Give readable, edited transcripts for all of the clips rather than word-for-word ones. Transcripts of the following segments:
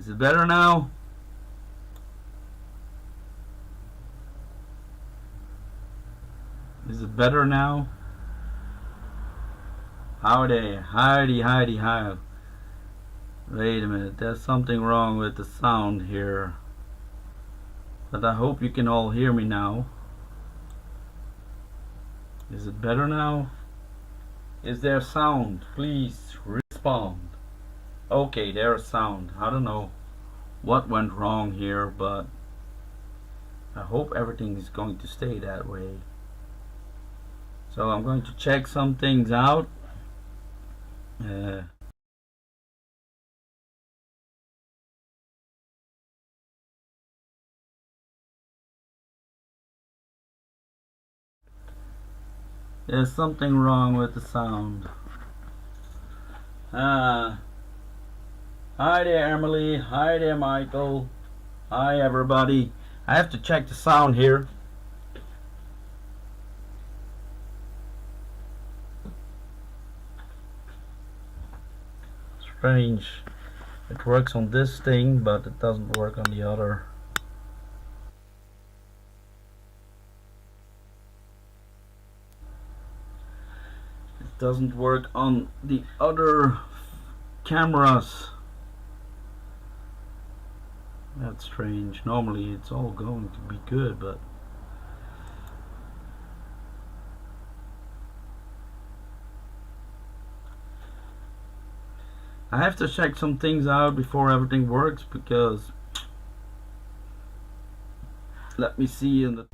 Is it better now? Is it better now? Howdy, hi. Wait a minute, there's something wrong with the sound here. But I hope you can all hear me now. Is it better now? Is there sound? Please respond. Okay, there's sound. I don't know what went wrong here, but I hope everything is going to stay that way. So I'm going to check some things out. There's something wrong with the sound. Hi there, Emily. Hi there, Michael. Hi, everybody. I have to check the sound here. Strange. It works on this thing, but it doesn't work on the other. It doesn't work on the other cameras. That's strange. Normally it's all going to be good, but I have to check some things out before everything works, because let me see in the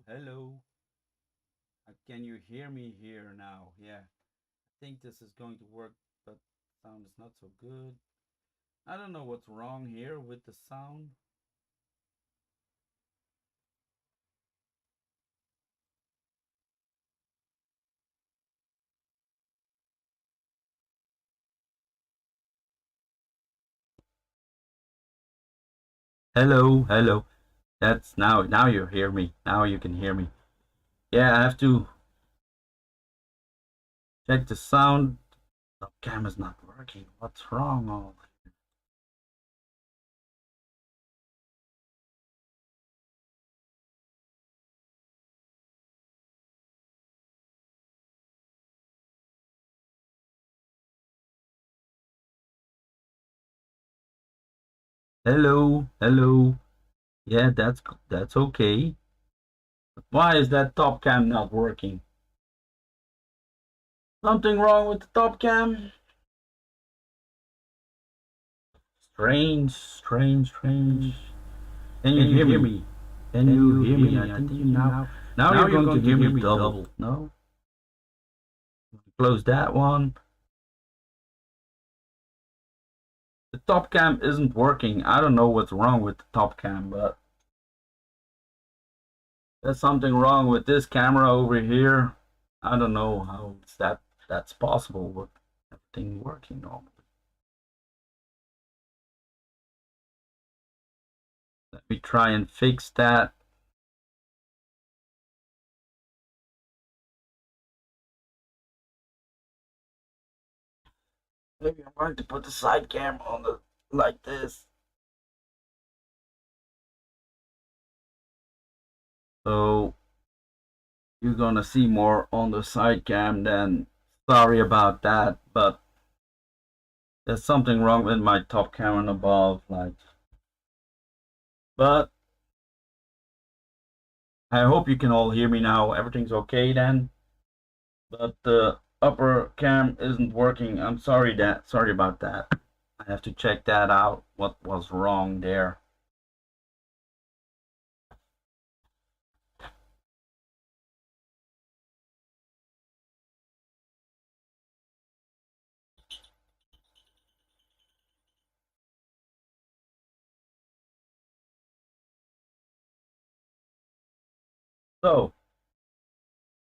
hello. Can you hear me here now? Yeah, I think this is going to work, but sound is not so good. I don't know what's wrong here with the sound. Hello. That's now you hear me. Now you can hear me. Yeah, I have to check the sound. The camera's not working. What's wrong? Oh. Hello. Yeah, that's okay. But why is that top cam not working? Something wrong with the top cam? Strange. Can you hear me? Can you hear me? I think you now you're going to hear me double. No? Close that one. The top cam isn't working. I don't know what's wrong with the top cam, but there's something wrong with this camera over here. I don't know how that's possible with everything working normally. Let me try and fix that. Maybe I'm going to put the side cam on the like this. So you're gonna see more on the side cam then. Sorry about that, but there's something wrong with my top camera above, like. But I hope you can all hear me now. Everything's okay then. But the upper cam isn't working. I'm sorry about that. I have to check that out, what was wrong there. So,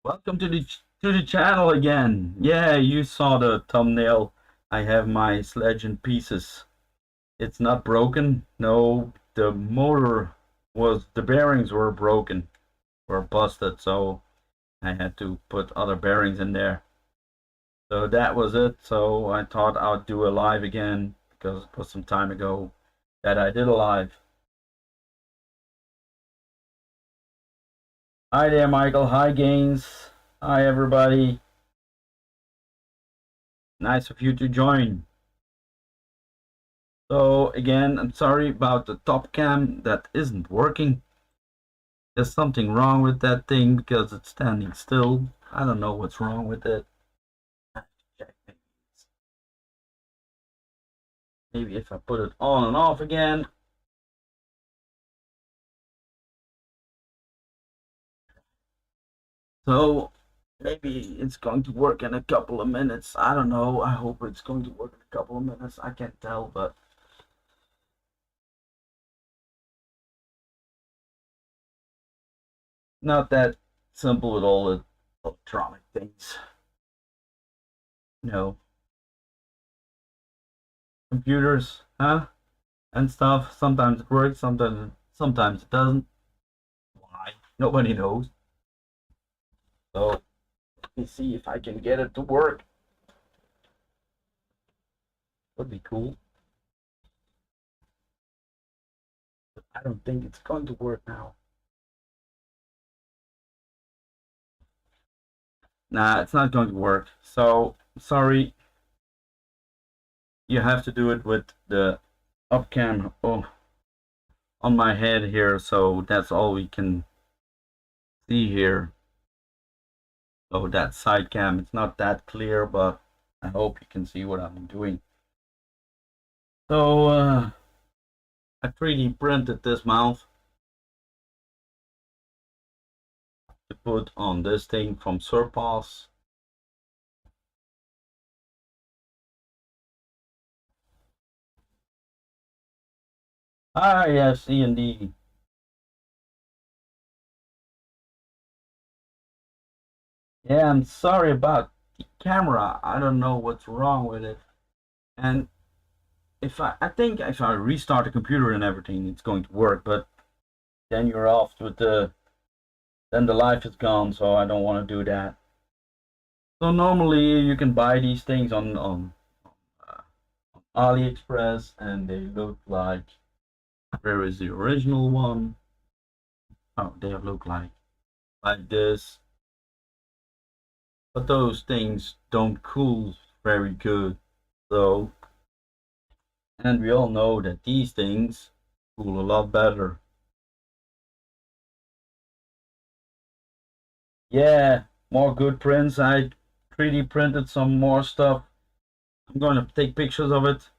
welcome to the channel again. Yeah, you saw the thumbnail. I have my sledge in pieces. It's not broken. No, the bearings were broken, were busted, so I had to put other bearings in there. So that was it. So I thought I'd do a live again because it was some time ago that I did a live. Hi there, Michael. Hi, Gaines. Hi, everybody. Nice of you to join. So again, I'm sorry about the top cam that isn't working. There's something wrong with that thing because it's standing still. I don't know what's wrong with it. Maybe if I put it on and off again. So maybe it's going to work in a couple of minutes. I don't know. I hope it's going to work in a couple of minutes. I can't tell, but not that simple with all the electronic things. No. Computers, huh? And stuff. Sometimes it works, sometimes it doesn't. Why? Nobody knows. So let me see if I can get it to work. Would be cool. But I don't think it's going to work now. Nah, it's not going to work. So sorry. You have to do it with the up cam on my head here, so that's all we can see here. So that side cam, it's not that clear, but I hope you can see what I'm doing. So I 3D printed this mount to put on this thing from SERVOS. Ah, yes, E&D. Yeah, I'm sorry about the camera. I don't know what's wrong with it. And I think if I restart the computer and everything, it's going to work, but then you're off with then the life is gone, so I don't want to do that. So normally you can buy these things on AliExpress, and they look like, where is the original one? Oh, they look like this. But those things don't cool very good. So, and we all know that these things cool a lot better. Yeah, more good prints. I 3D printed some more stuff. I'm going to take pictures of it.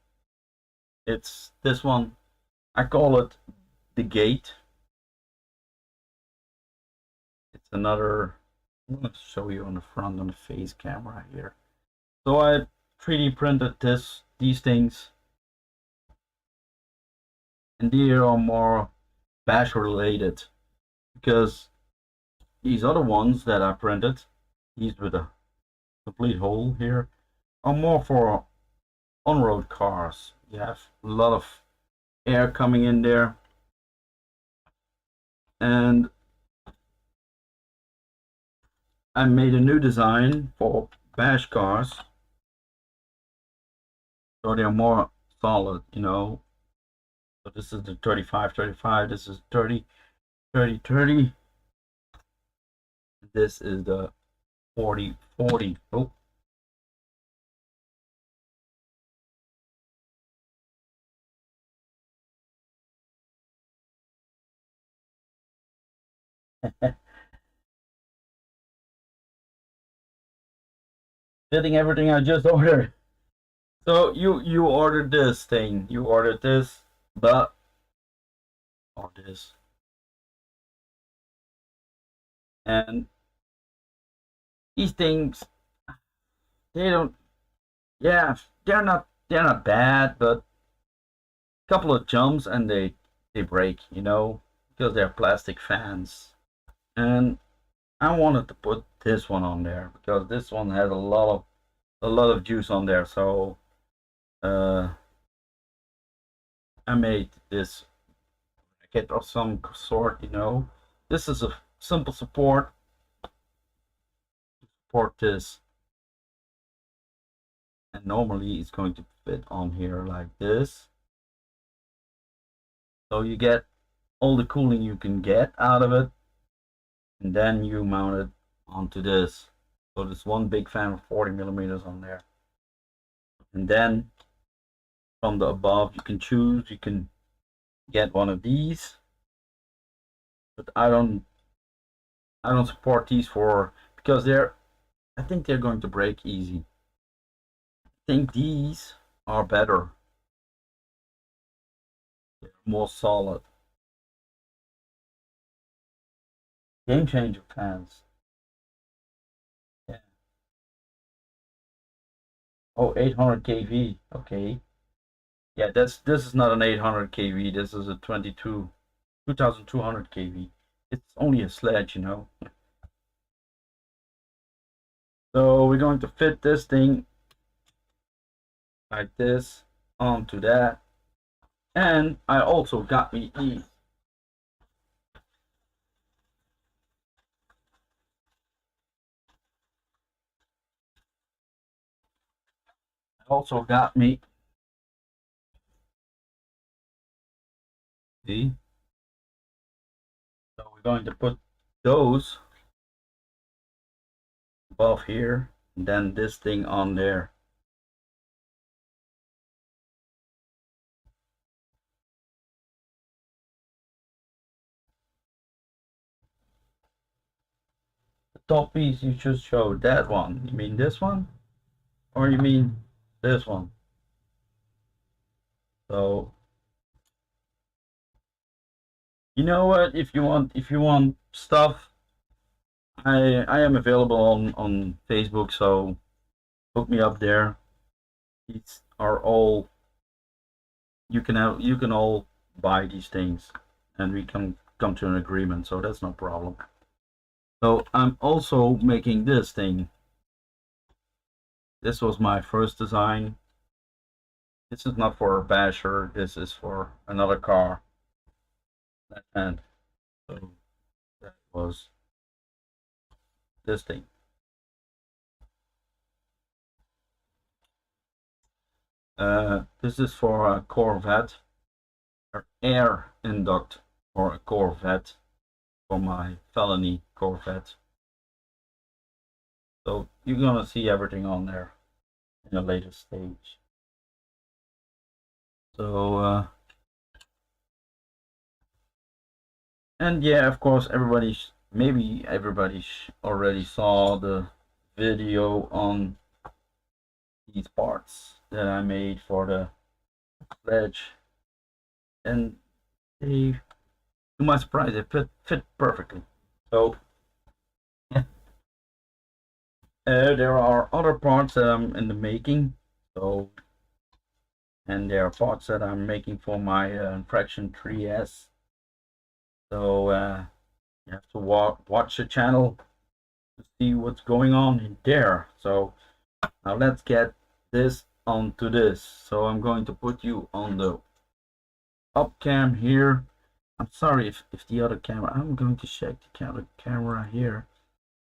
It's this one. I call it the gate. It's another. I'm going to show you on the front on the face camera here. So I 3D printed these things, and they are more bash related, because these other ones that I printed, these with a complete hole here, are more for on-road cars. You have a lot of air coming in there, and I made a new design for bash cars, so they're more solid, you know. So this is the 35-35, this is 30-30-30, this is the 40-40. Oh. Fitting everything I just ordered. So you ordered this thing, you ordered this, but or this, and these things they don't. Yeah, they're not bad, but a couple of jumps and they break, you know, because they're plastic fans. And I wanted to put this one on there because this one has a lot of juice on there. So uh, I made this bracket of some sort, you know. This is a simple support to support this, and normally it's going to fit on here like this. So you get all the cooling you can get out of it, and then you mount it onto this. So there's one big fan of 40 millimeters on there, and then from the above you can choose. You can get one of these, but I don't support these for because I think they're going to break easy. I think these are better. They're more solid. Game changer fans. Yeah. Oh, 800 kV. Okay. Yeah, this is not an 800 kV. This is a 2200 kV. It's only a sledge, you know. So we're going to fit this thing like this onto that. And I also got me these. I also got me. See? So we're going to put those above here, and then this thing on there. The top piece you just showed, that one. You mean this one? Or you mean this one? So you know what? If you want stuff, I am available on Facebook, so hook me up there. These are all you can all buy these things, and we can come to an agreement. So that's no problem. So I'm also making this thing. This was my first design. This is not for a basher. This is for another car. And so that was this thing. This is for a Corvette, or air induct for a Corvette, for my felony Corvette. So you're gonna see everything on there in a later stage. So and yeah, of course, maybe everybody already saw the video on these parts that I made for the sledge, and they, to my surprise, they fit perfectly. So yeah. There are other parts that I'm in the making. So, and there are parts that I'm making for my Fraction 3S. So you have to watch the channel to see what's going on in there. So now let's get this onto this. So I'm going to put you on the up cam here. I'm sorry if the other camera, I'm going to check the camera here.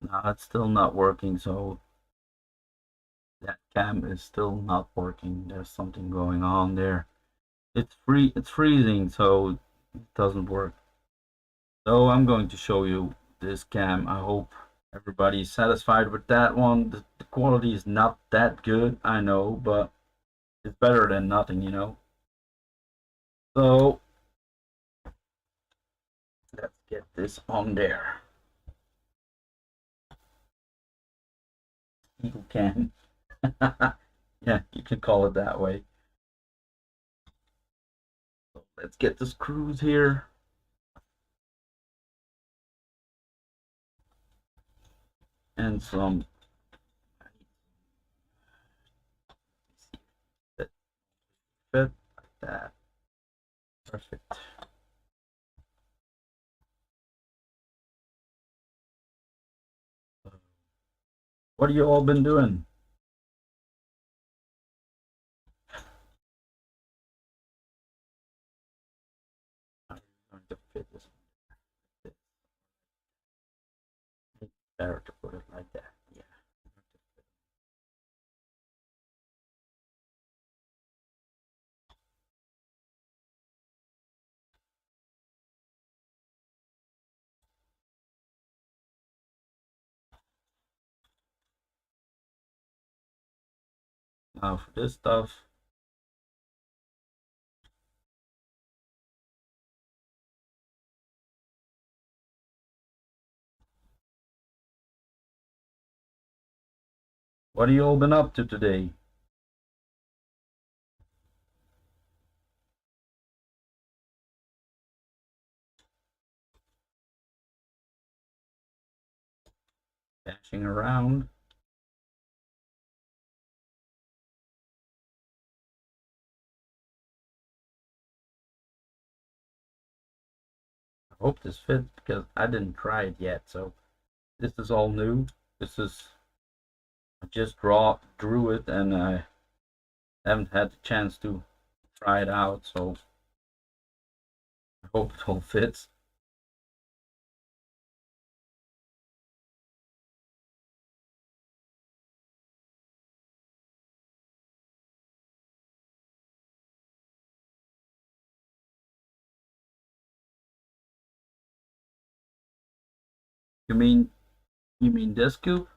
No, it's still not working, so that cam is still not working. There's something going on there. It's freezing, so it doesn't work. So I'm going to show you this cam. I hope everybody's satisfied with that one. The quality is not that good, I know, but it's better than nothing, you know. So let's get this on there. Eagle cam. Yeah, you can call it that way. So let's get the screws here. And some that fit like that. Perfect. What have you all been doing? I'm going to fit this. Better to put it like that. Yeah. Now for this stuff. What have you all been up to today? Dashing around. I hope this fits because I didn't try it yet. So this is all new. This is I just drew it and I haven't had the chance to try it out. So I hope it all fits. You mean this scoop?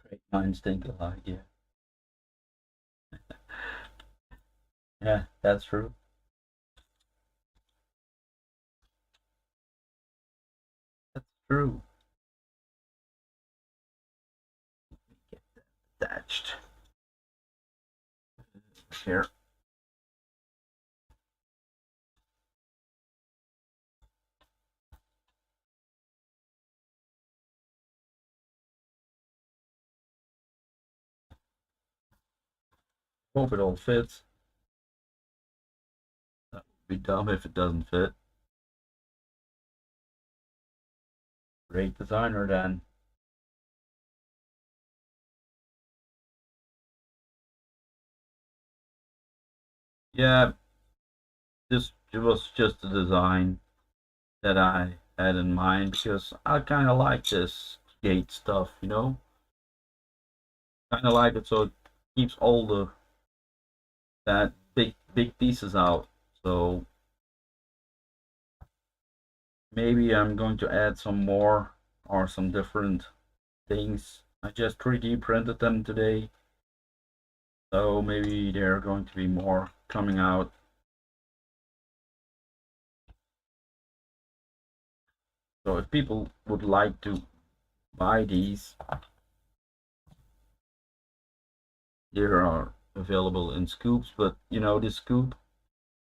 Great minds think alike. Yeah. Yeah, that's true. That's true. Get that attached here. Hope it all fits. That would be dumb if it doesn't fit. Great designer then. Yeah, this was just a design that I had in mind because I kind of like this gate stuff, you know? Kind of like it so it keeps all the that big pieces out. So maybe I'm going to add some more or some different things. I just 3D printed them today. So maybe there are going to be more coming out. So if people would like to buy these, they are available in scoops, but you know, this scoop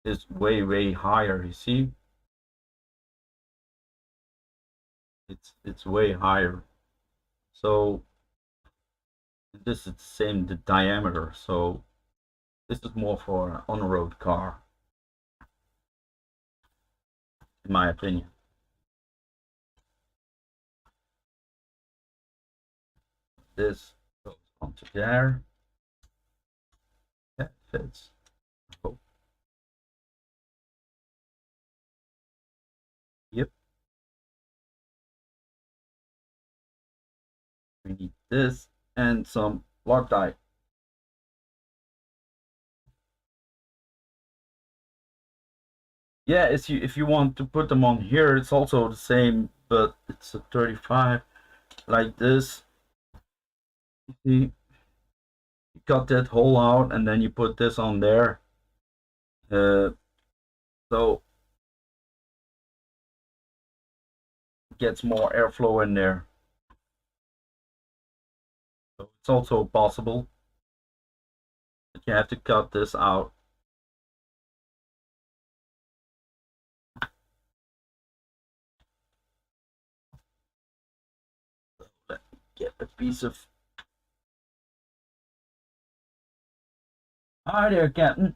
is way higher, you see? It's way higher. So this is the same the diameter, so this is more for an on-road car, in my opinion. This goes onto there. That fits. Oh, yep. We need this and some Loctite. Yeah, if you want to put them on here, it's also the same, but it's a 35 like this. You see? cut that hole out and then you put this on there. So it gets more airflow in there. So it's also possible that you have to cut this out. So let me get a piece of. Hi there, Captain.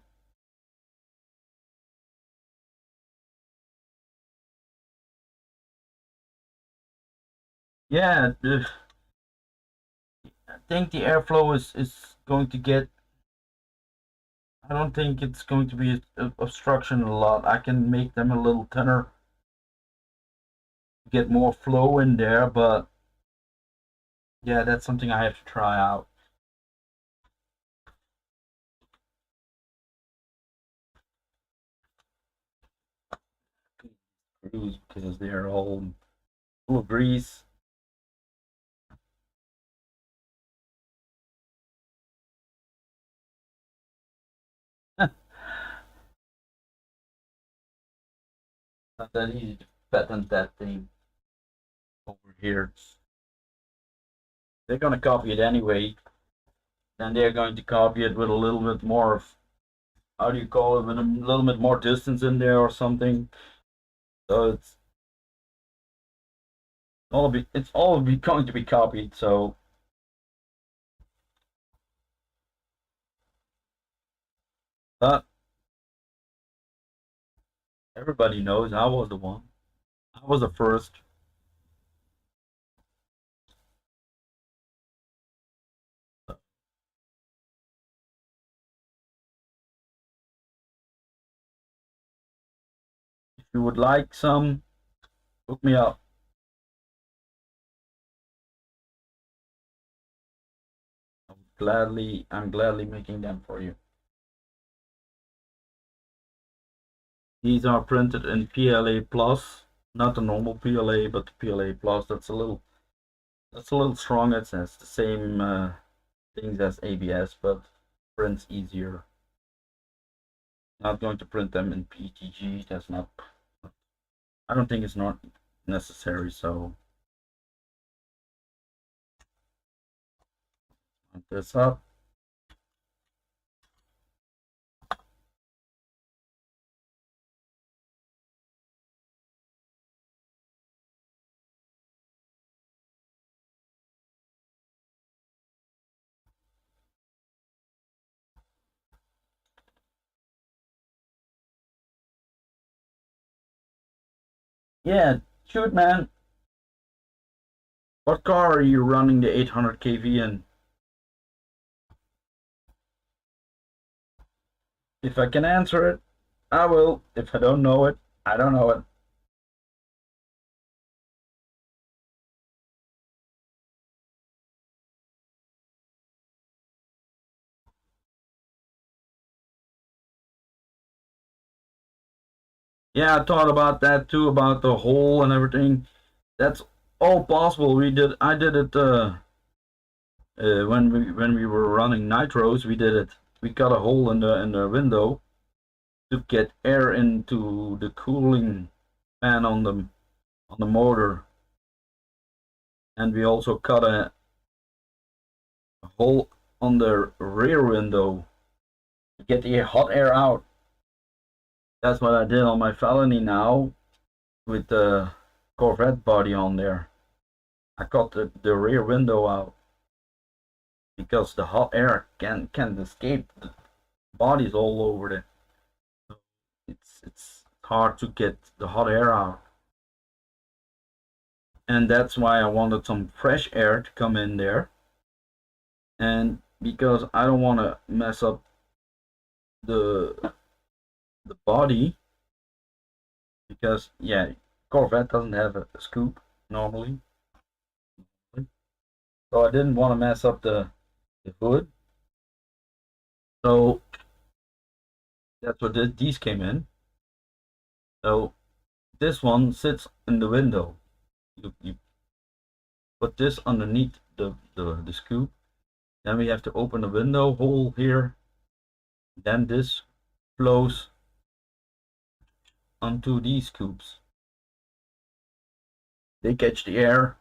Yeah, I think the airflow is going to get. I don't think it's going to be obstruction a lot. I can make them a little thinner, get more flow in there, but yeah, that's something I have to try out. Screws, because they're all full of grease. Not that easy to patent that thing over here. They're gonna copy it anyway. Then they're going to copy it with a little bit more of, how do you call it, with a little bit more distance in there or something. So it's all going to be copied. So but everybody knows I was the one. I was the first. If you would like some, hook me up. I'm gladly making them for you. These are printed in PLA plus, not the normal PLA, but the PLA plus. That's a little stronger. It has the same things as ABS, but prints easier. Not going to print them in PETG. That's not. I don't think it's not necessary. So put this up. Yeah, shoot, man. What car are you running the 800 kV in? If I can answer it, I will. If I don't know it, I don't know it. Yeah, I thought about that too, about the hole and everything. That's all possible. I did it when we were running nitros. We did it. We cut a hole in the window to get air into the cooling fan on the motor, and we also cut a hole on the rear window to get the hot air out. That's what I did on my Felony now with the Corvette body on there. I cut the rear window out because the hot air can't escape. The body's all over it. So it's hard to get the hot air out. And that's why I wanted some fresh air to come in there. And because I don't want to mess up the body, because yeah, Corvette doesn't have a scoop normally, so I didn't want to mess up the hood. So that's what these came in. So this one sits in the window. You put this underneath the scoop, Then we have to open the window hole here. Then this flows onto these scoops. They catch the air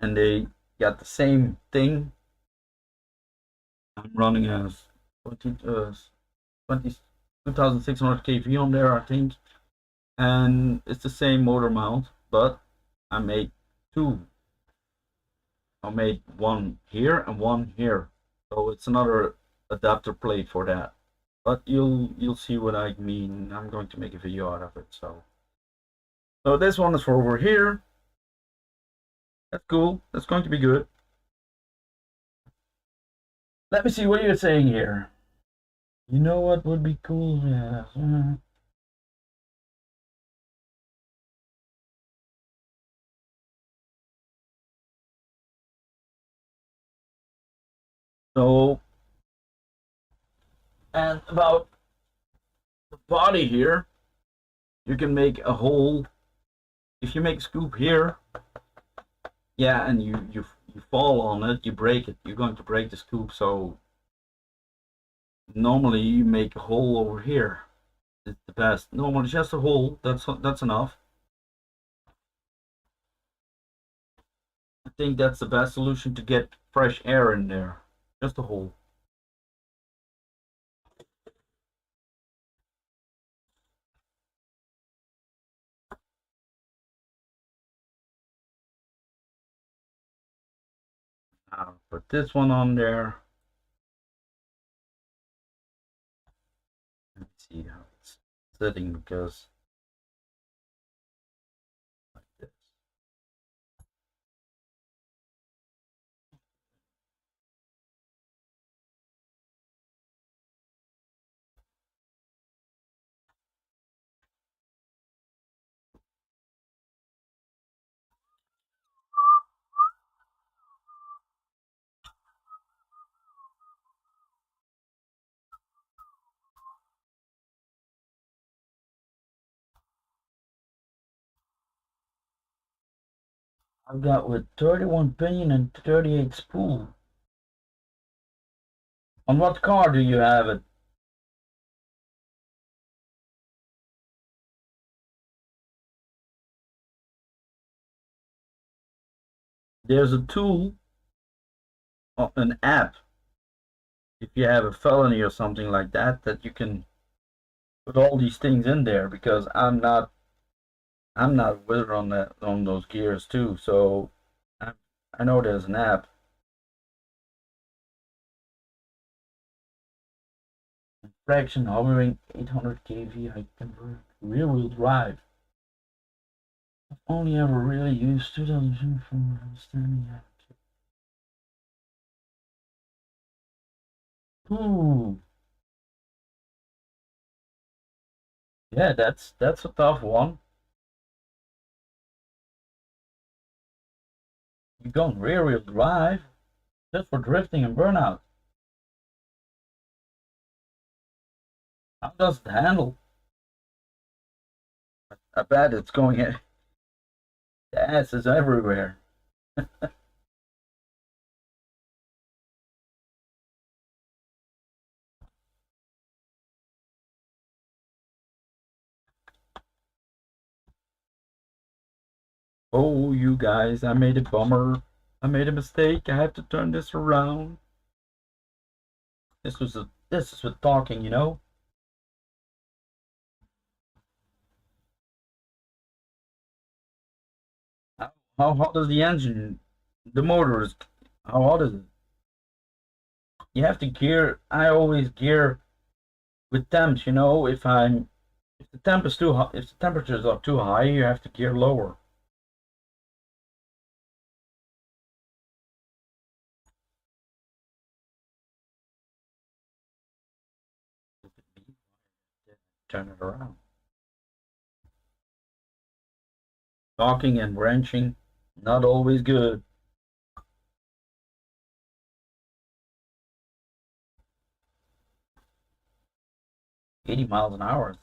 and they got the same thing. I'm running a 2600 kV on there, I think, and it's the same motor mount, but I made two. I made one here and one here, so it's another adapter plate for that. But you'll see what I mean. I'm going to make a video out of it. So this one is for over here. That's cool. That's going to be good. Let me see what you're saying here. You know what would be cool? Yeah. So, and about the body here, you can make a hole. If you make a scoop here, yeah, and you fall on it, you break it. You're going to break the scoop. So normally you make a hole over here. It's the best. Normally just a hole. That's enough. I think that's the best solution to get fresh air in there. Just a hole. I'll put this one on there. Let me see how it's sitting, because like this. I've got with 31 pinion and 38 spool. On what car do you have it? There's a tool, an app, if you have a felony or something like that, that you can put all these things in there, because I'm not wizard on that, on those gears too. So I know there's an app. Traction hovering 800 kV, I convert rear wheel drive. I've only ever really used 2000 from understanding that. Ooh. Yeah, that's a tough one. You're going rear wheel drive just for drifting and burnout. How does it handle? I bet it's going in. The ass is everywhere. Oh, you guys, I made a bummer. I made a mistake. I have to turn this around. This is with talking, you know. How hot is the engine? The motor is. How hot is it? You have to gear. I always gear with temps. You know, if the temp is too hot, if the temperatures are too high, you have to gear lower. Turn it around. Talking and wrenching, not always good. 80 miles an hour.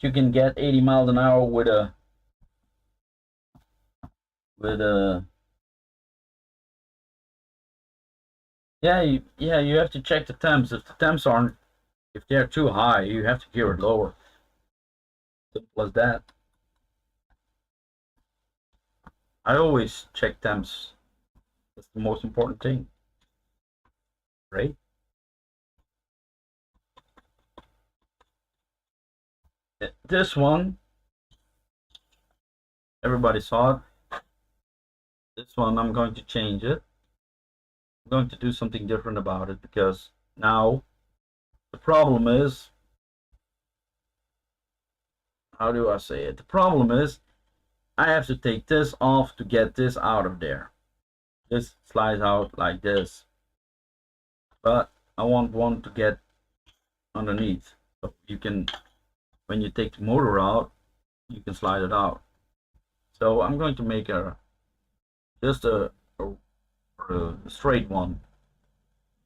you can get 80 miles an hour with a yeah, you have to check the temps. If the temps aren't, if they're too high, you have to gear it lower. Simple as that. I always check temps. That's the most important thing, right? This one, everybody saw it. This one, I'm going to change it. I'm going to do something different about it because now the problem is, how do I say it? The problem is I have to take this off to get this out of there. This slides out like this, but I want one to get underneath. So you can, when you take the motor out, you can slide it out. So I'm going to make just a straight one.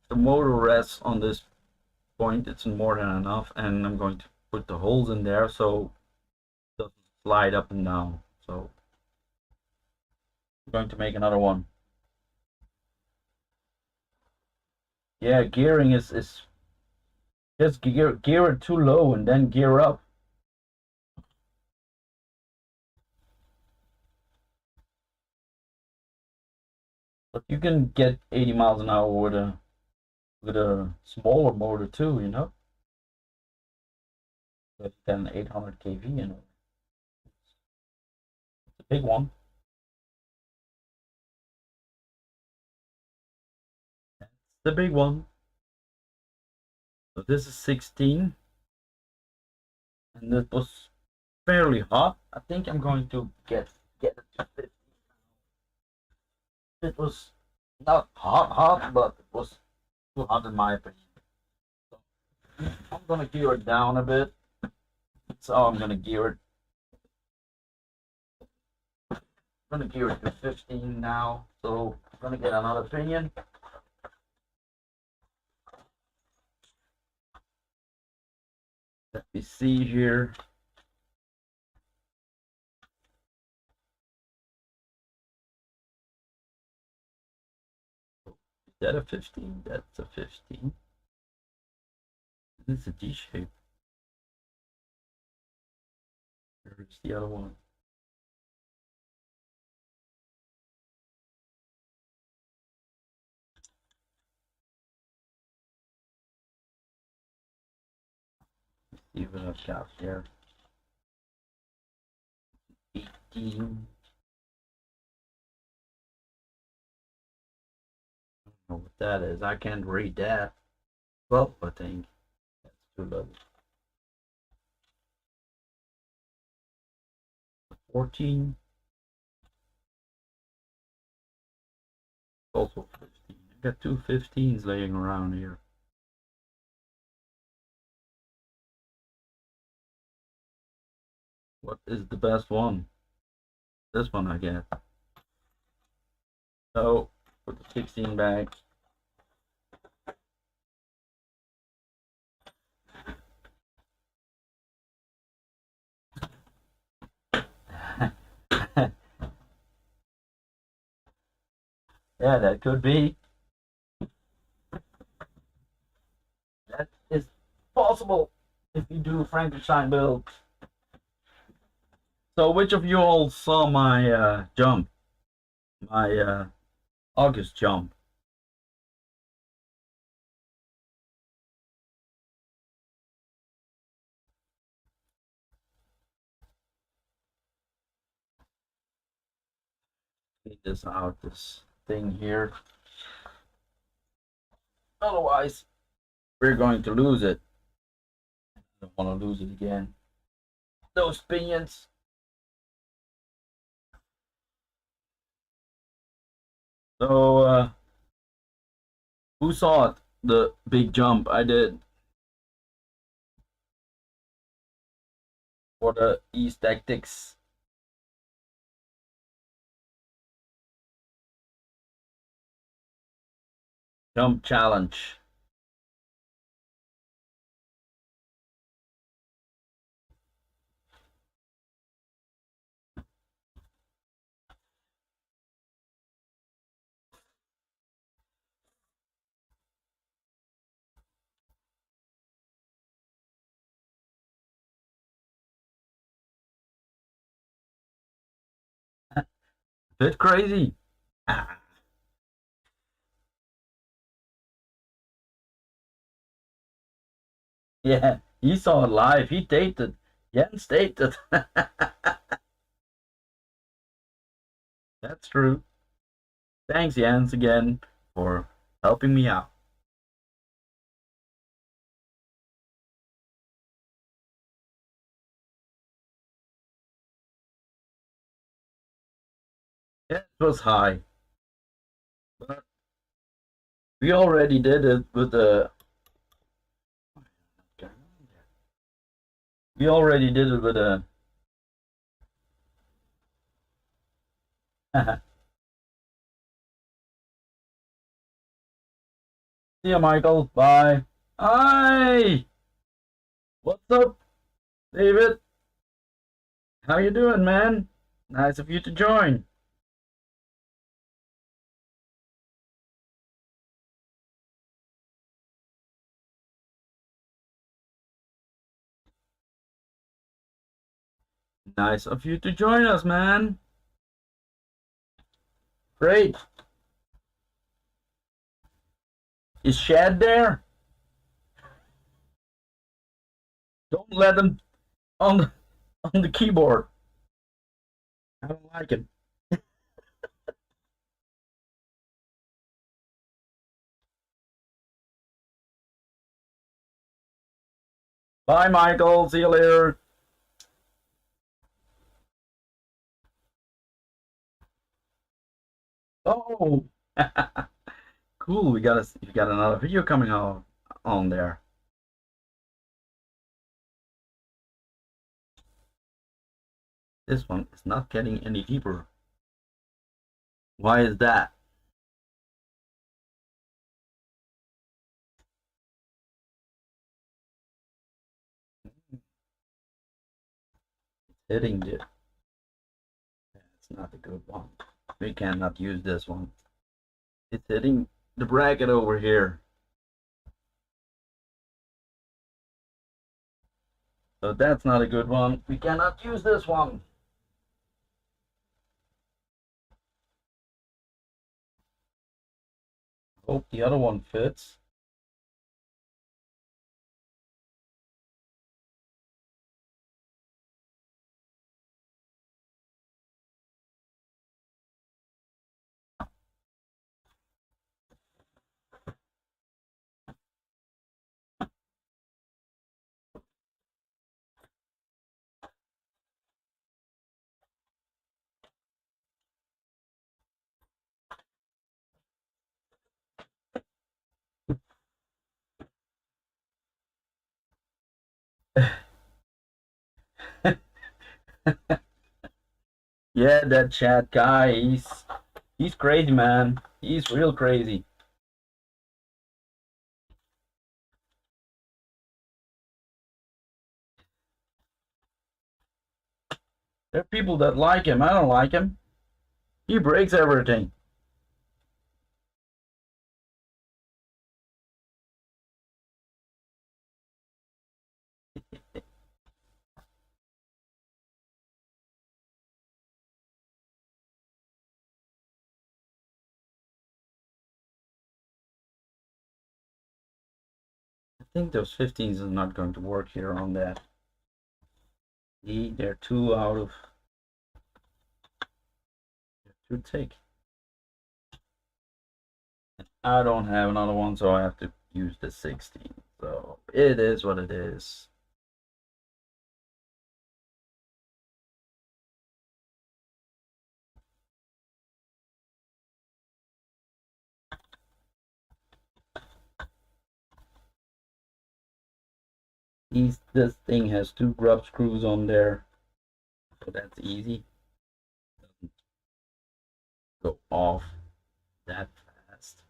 The motor rests on this point, it's more than enough, and I'm going to put the holes in there so it doesn't slide up and down. So I'm going to make another one. Yeah, gearing is just gear it too low and then gear up. But you can get 80 miles an hour with a smaller motor too, you know. With an 800 kV in it. It's a big one. That's the big one. So this is 16, and it was fairly hot. I think I'm going to get it to 50. It was not hot, but it was too hot in my opinion. So I'm gonna gear it down a bit. So I'm gonna gear it. I'm gonna gear it to 15 now. So I'm gonna get another pinion. Let me see here. Is that a 15? That's a 15. This is a D shape. Where's the other one? Let's see what I've got there. 18. I don't know what that is. I can't read that. 12, I think. That's too low. 14. Also 15. I got two 15s laying around here. What is the best one? This one I get. So put the 16 back. Yeah, that could be. That is possible if you do Frankenstein build. So which of you all saw my jump? My August jump? Take this out, this thing here. Otherwise, we're going to lose it. I don't want to lose it again. Those pinions. So, who saw it? The big jump I did for the East Tactics. Jump challenge. Bit crazy. Ah. Yeah, he saw it live. He taped it. Jens taped it. That's true. Thanks, Jens, again for helping me out. Yeah, it was high, but we already did it with the. We already did it with a. See ya, Michael. Bye. Hi. What's up, David? How you doing, man? Nice of you to join. Nice of you to join us, man. Great. Is Shad there? Don't let him on the, on the keyboard. I don't like it. Bye, Michael. See you later. Oh, cool. We got another video coming on there. This one is not getting any deeper. Why is that? Hitting it. It's not a good one. We cannot use this one. It's hitting the bracket over here. So that's not a good one. We cannot use this one. Hope the other one fits. Yeah, that chat guy, he's crazy, man. He's real crazy. There are people that like him. I don't like him. He breaks everything. I think those 15s are not going to work here on that. They're too out of. They're too thick. I don't have another one, so I have to use the 16. So it is what it is. This thing has 2 grub screws on there, so that's easy. Doesn't go off that fast.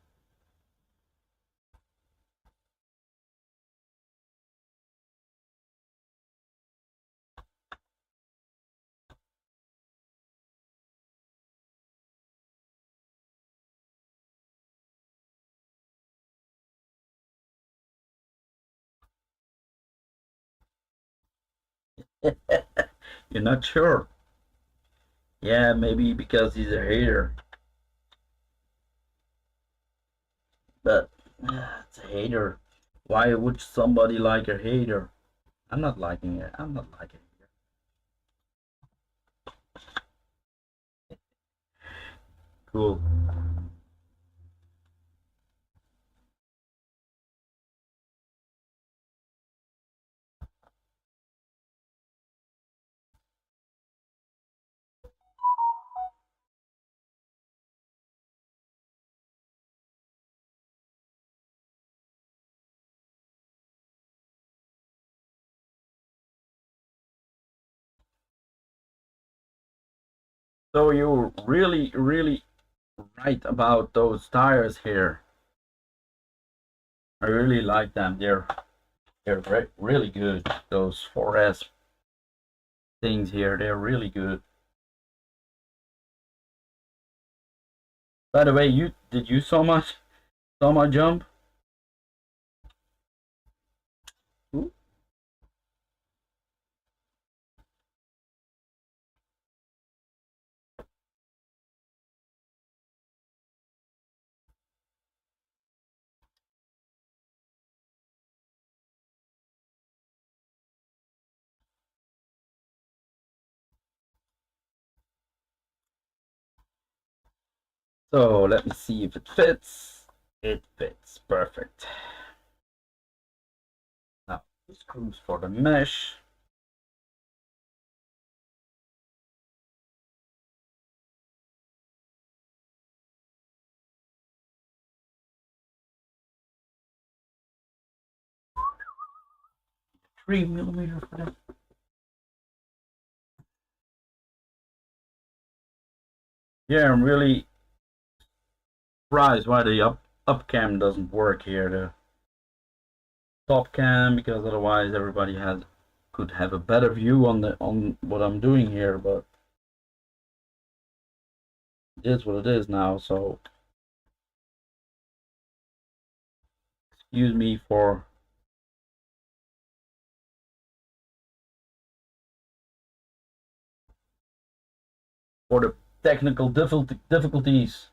You're not sure? Yeah, maybe because he's a hater. But it's a hater. Why would somebody like a hater? I'm not liking it. I'm not liking it. Cool. So you're really, really right about those tires here. I really like them. They're really good. Those 4S things here, they're really good. By the way, you saw my jump? Ooh. So let me see if it fits. It fits perfect. Now the screws for the mesh. $3mm for that. Yeah, I'm really surprised why the up cam doesn't work here. The top cam, because otherwise everybody could have a better view on what I'm doing here, but it is what it is now. So excuse me for the technical difficulties.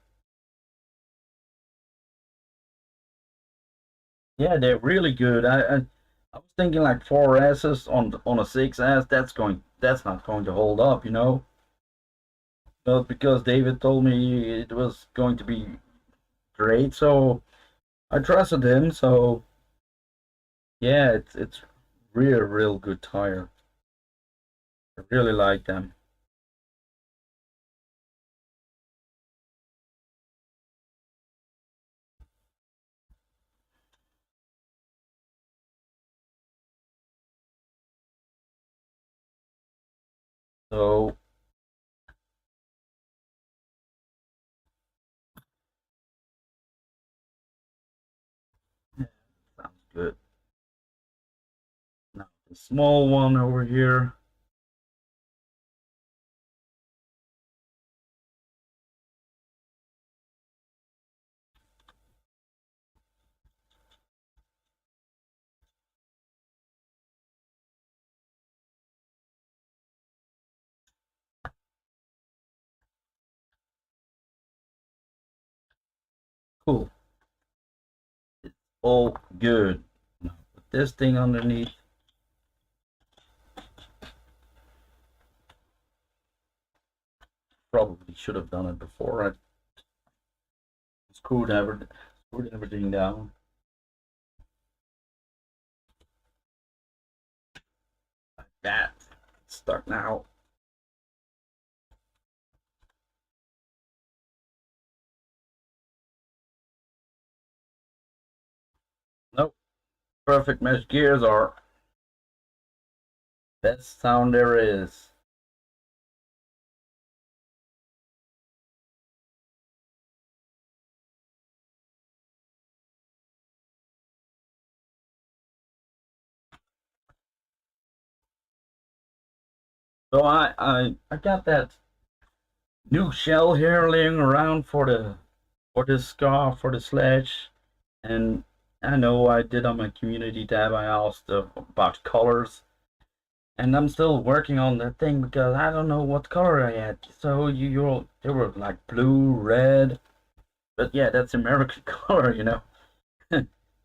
Yeah, they're really good. I was thinking like 4S's on a 6S. That's not going to hold up, you know. But because David told me it was going to be great, so I trusted him. So yeah, it's real good tire. I really like them. So yeah, sounds good. Now the small one over here. Cool. It's all good. Now put this thing underneath. Probably should have done it before I screwed everything down. Like that. It's stuck now. Nope. Perfect mesh gears are best sound there is. So I got that new shell here laying around for this scar for the sledge, and I know I did on my community tab. I asked about colors, And I'm still working on that thing because I don't know what color I had. So they were like blue, red, but yeah, that's American color, you know.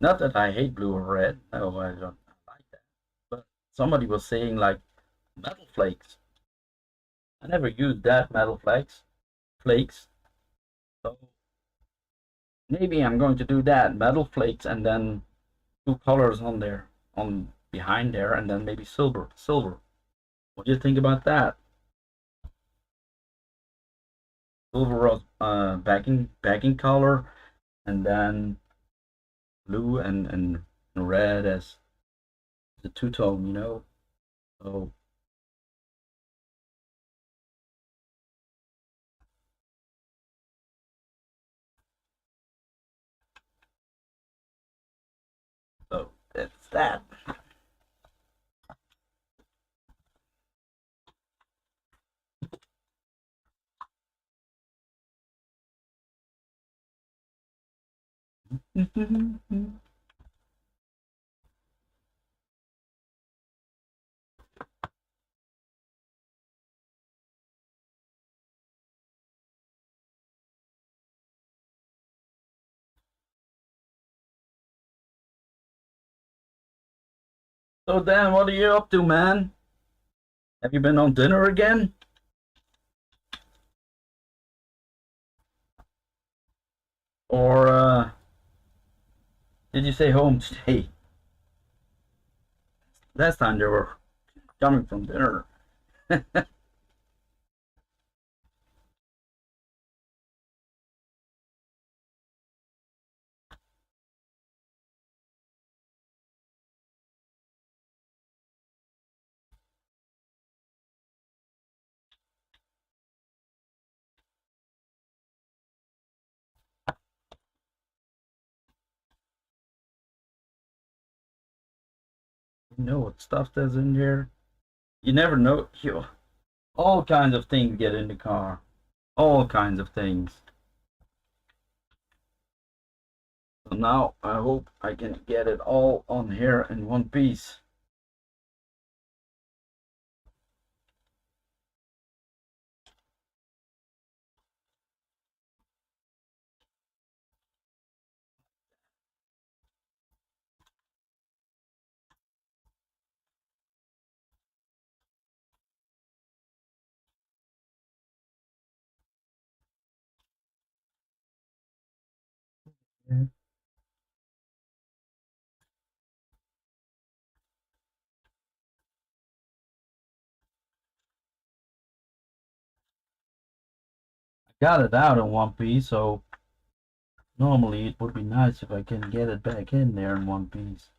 Not that I hate blue or red. No, I don't like that. But somebody was saying like metal flakes. I never used that metal flakes. So maybe I'm going to do that metal flakes and then two colors on there, on behind there, and then maybe silver. What do you think about that? Silver backing color, and then blue and red as the two-tone, you know. So that's that. So Dan, what are you up to, man? Have you been on dinner again? Or did you say homestay? Last time they were coming from dinner. You know what stuff there's in there? You never know. All kinds of things get in the car. All kinds of things. So now I hope I can get it all on here in one piece. Yeah. I got it out in one piece, so normally it would be nice if I can get it back in there in one piece.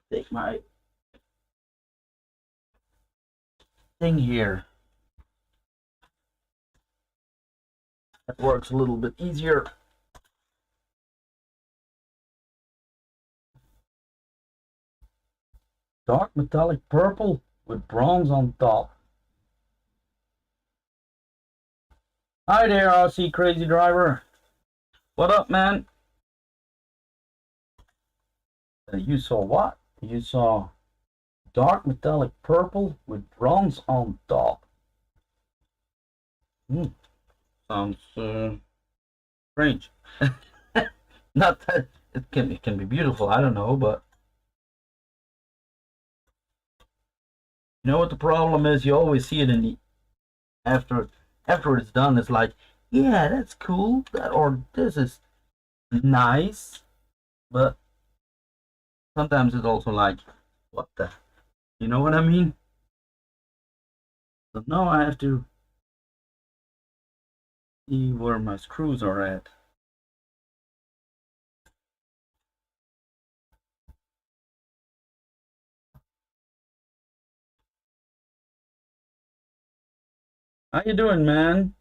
Take my thing here. That works a little bit easier. Dark metallic purple with bronze on top. Hi there, RC Crazy Driver. What up, man? You saw what? You saw dark metallic purple with bronze on top. Sounds strange. Not that it can be beautiful. I don't know, but you know what the problem is? You always see it in the after after it's done. It's like, yeah, that's cool. Or this is nice, but sometimes it's also like, what the? You know what I mean? So now I have to see where my screws are at. How you doing, man?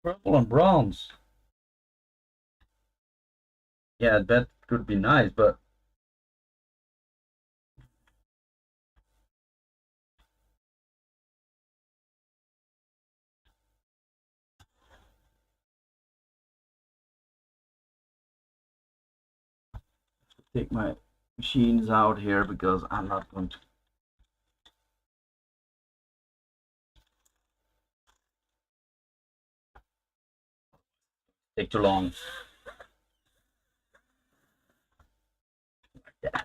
Purple and bronze. Yeah, that could be nice, but take my machines out here because I'm not going to take too long. Yeah.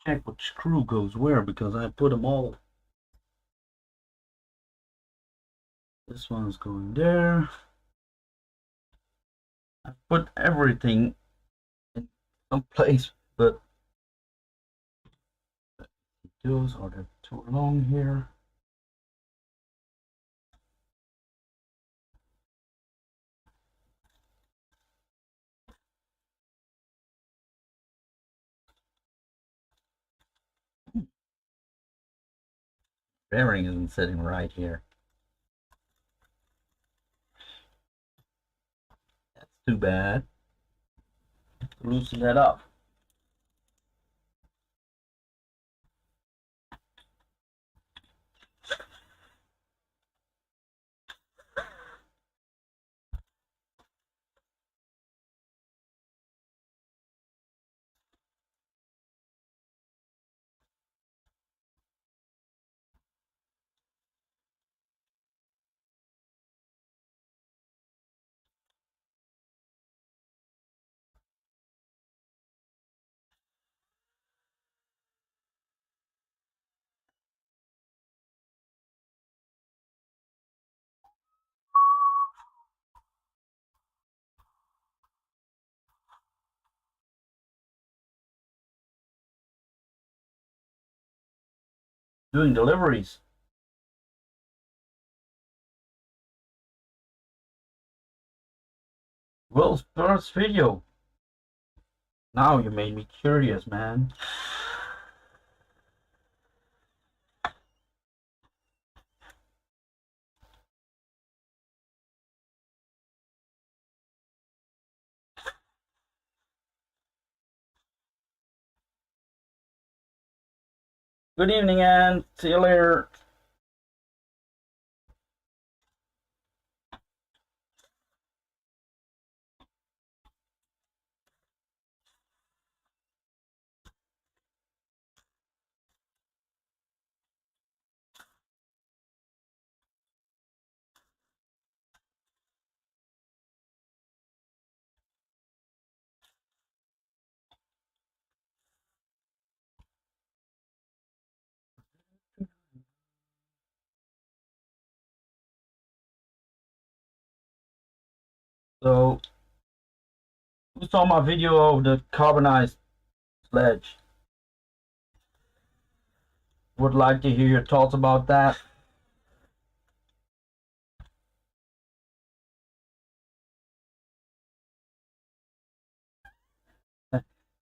Check which screw goes where because I put them all. This one's going there. I put everything in some place, but those are too long here. Bearing isn't sitting right here. That's too bad. Loosen that up. Doing deliveries. World's first video. Now you made me curious, man. Good evening, and see you later. So, who saw my video of the carbonized sledge? Would like to hear your thoughts about that.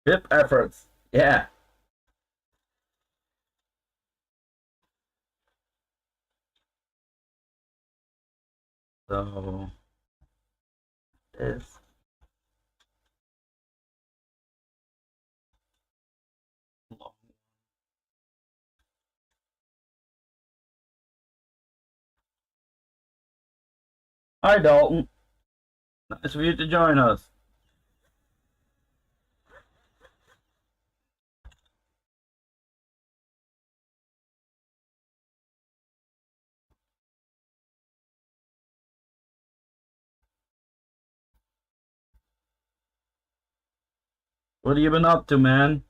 VIP efforts, yeah. So, this. Hi, Dalton. Nice for you to join us. What have you been up to, man?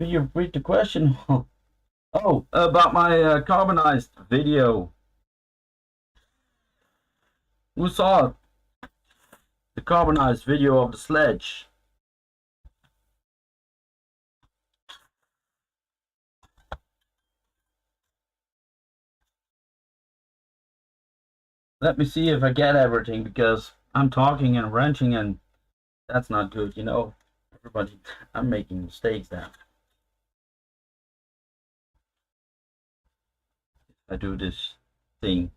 Can you repeat the question? Oh, about my carbonized video. Who saw it? The carbonized video of the sledge. Let me see if I get everything, because I'm talking and wrenching and that's not good, you know. Everybody, I'm making mistakes now. I do this thing.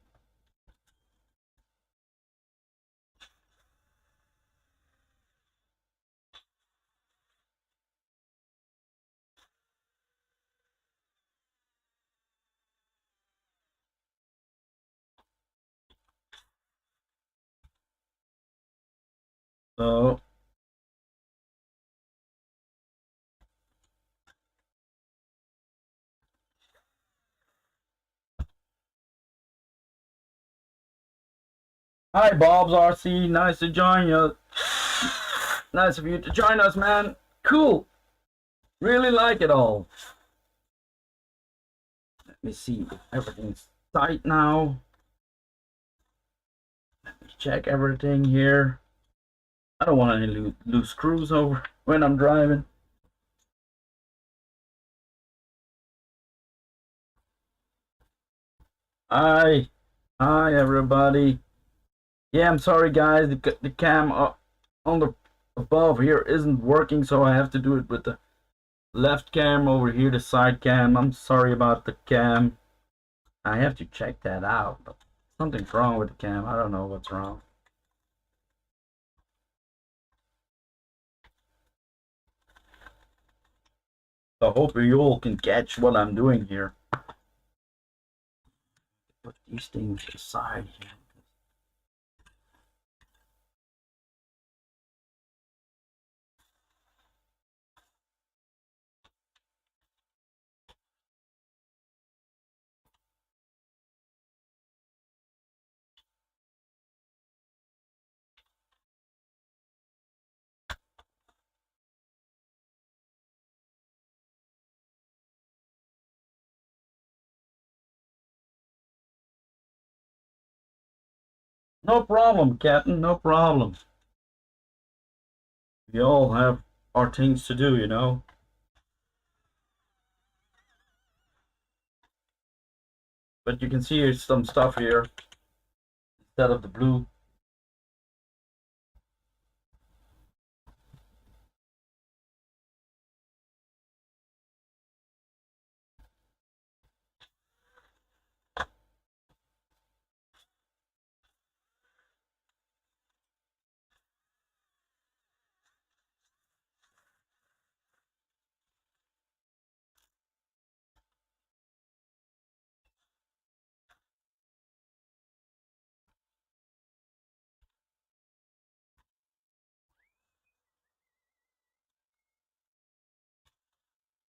So hi Bob's RC, nice to join you. Nice of you to join us, man. Cool. Really like it all. Let me see if everything's tight now. Let me check everything here. I don't want any loose screws over when I'm driving. Hi. Hi, everybody. Yeah, I'm sorry, guys. The cam on the above here isn't working, so I have to do it with the left cam over here, the side cam. I'm sorry about the cam. I have to check that out. But something's wrong with the cam. I don't know what's wrong. So I hope you all can catch what I'm doing here. Put these things aside here. No problem, Captain. No problem. We all have our things to do, you know. But you can see here's some stuff here instead of the blue.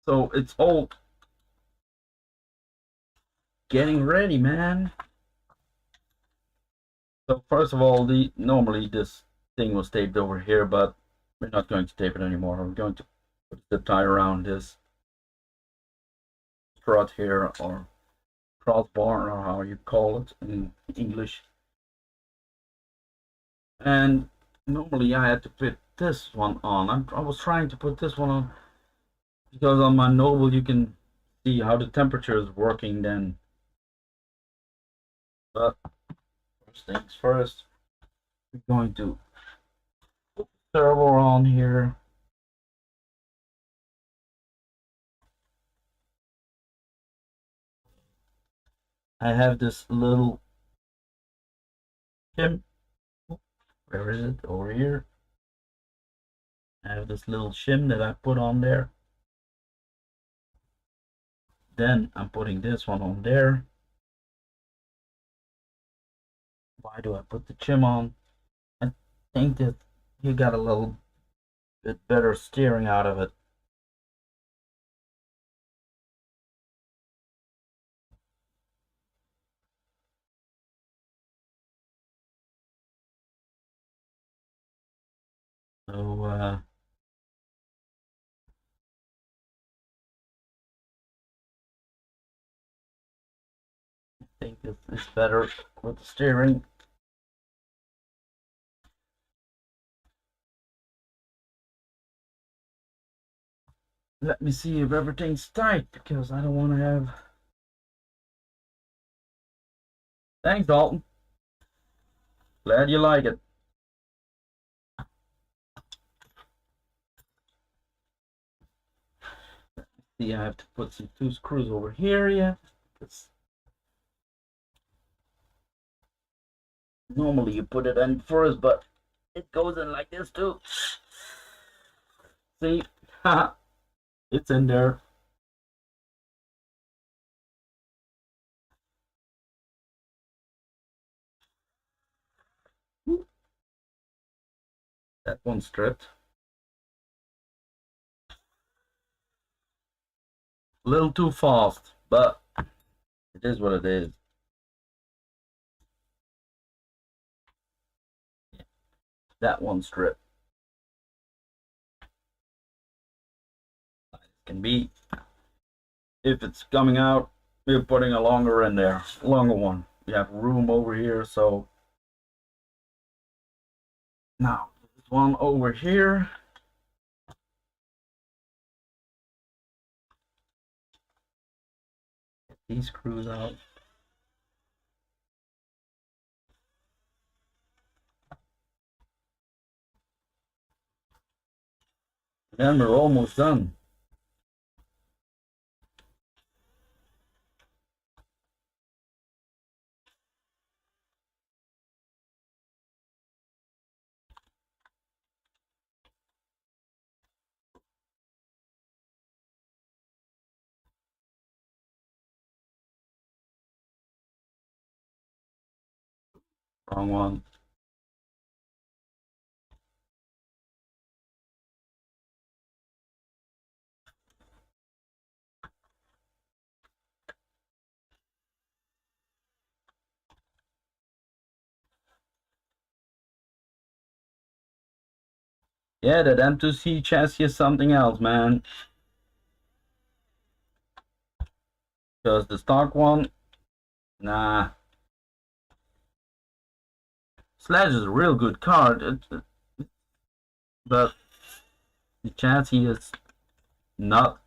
So it's all getting ready, man. So first of all, normally this thing was taped over here, but we're not going to tape it anymore. We're going to put the tie around this strut here, or crossbar, or how you call it in English. And normally I had to put this one on. I was trying to put this one on because on my Noble you can see how the temperature is working then. But first things first, we're going to put the servo on here. I have this little shim. Where is it? Over here. I have this little shim that I put on there. Then I'm putting this one on there. Why do I put the shim on? I think that you got a little bit better steering out of it. So I think it's better with the steering. Let me see if everything's tight, because I don't want to have... Thanks, Dalton. Glad you like it. See, I have to put some 2 screws over here yet. Normally you put it in first, but it goes in like this too. See? It's in there. That one stripped. A little too fast, but it is what it is. That one strip. Can be. If it's coming out, we're putting a longer in there, longer one. We have room over here, so now this one over here. Get these screws out. Then we're almost done. Wrong one. Yeah, that M2C chassis is something else, man. Because the stock one, nah. Sledge is a real good car, but the chassis is not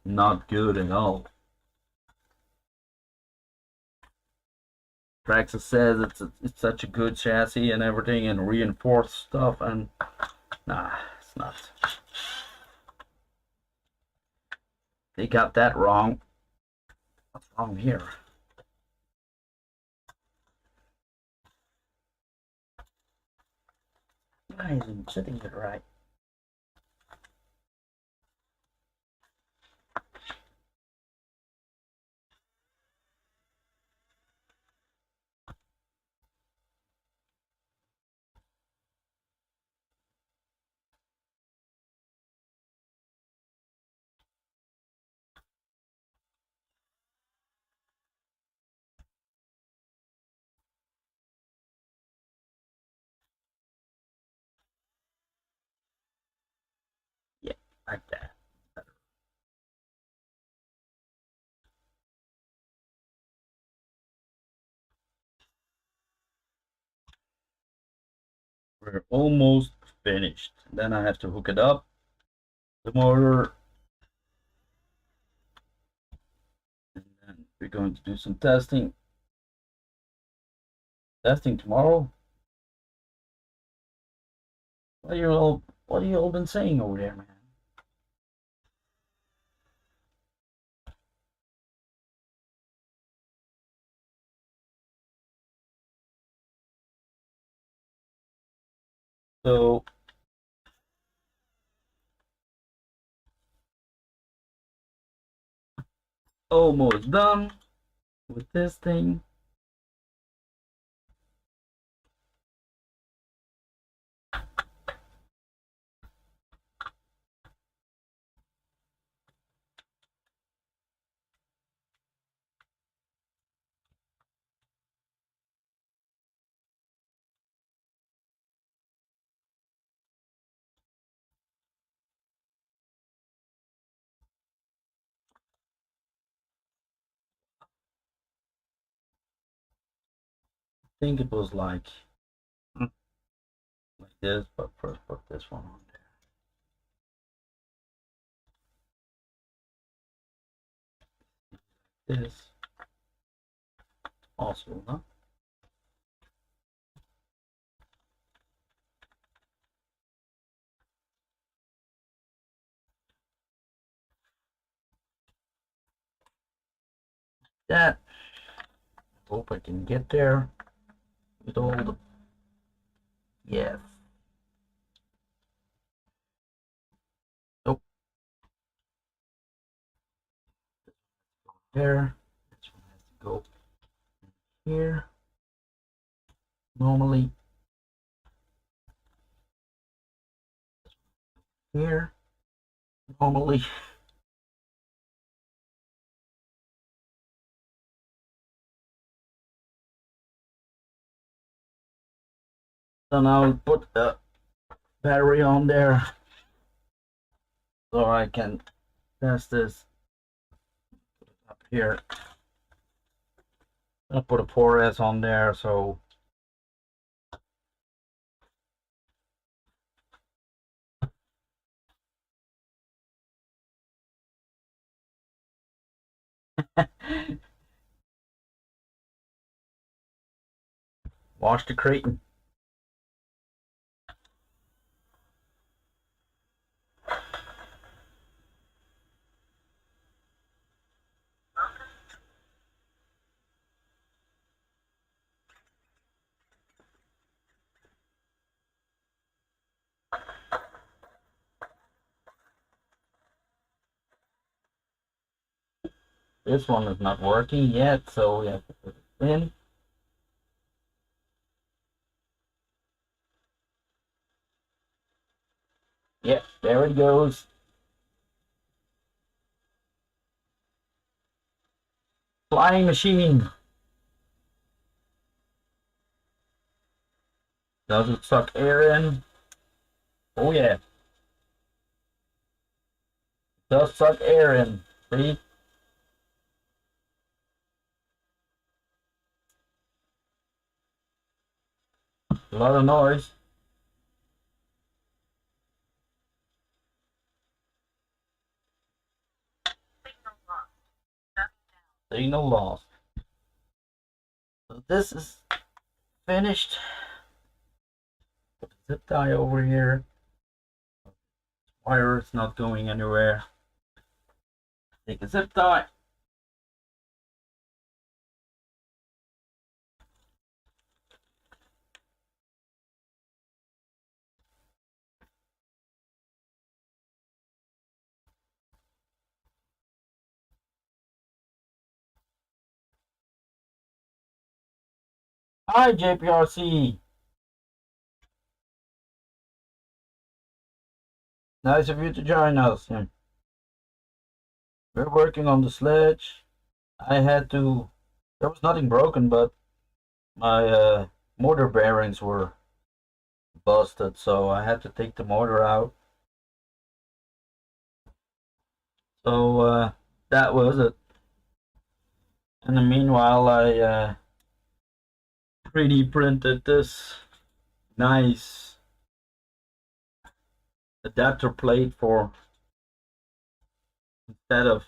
good at all. Traxxas says it's such a good chassis and everything and reinforced stuff, and nah, it's not. They got that wrong. What's wrong here? Why isn't sitting it right? Yeah, like that. We're almost finished. Then I have to hook it up, the motor, and then we're going to do some testing. Testing tomorrow. What are you all been saying over there, man? So almost done with this thing. I think it was like this, but first put this one on there. This also, huh? That. Hope I can get there with all the Yes. Oh, there. This one has to go here. Normally here. Normally. So now I'll put the battery on there so I can test this up here. I'll put a 4S on there so wash the Creighton. This one is not working yet, so we have to put it in. Yeah, there it goes. Flying machine. Does it suck air in? Oh yeah. It does suck air in. See? A lot of noise. Signal lost. So this is finished. Put the zip tie over here. Wire is not going anywhere. Take a zip tie. Hi JPRC. Nice of you to join us. We're working on the sledge. I had to, there was nothing broken, but my motor bearings were busted, so I had to take the motor out. So that was it. In the meanwhile, I 3D printed this nice adapter plate for, instead of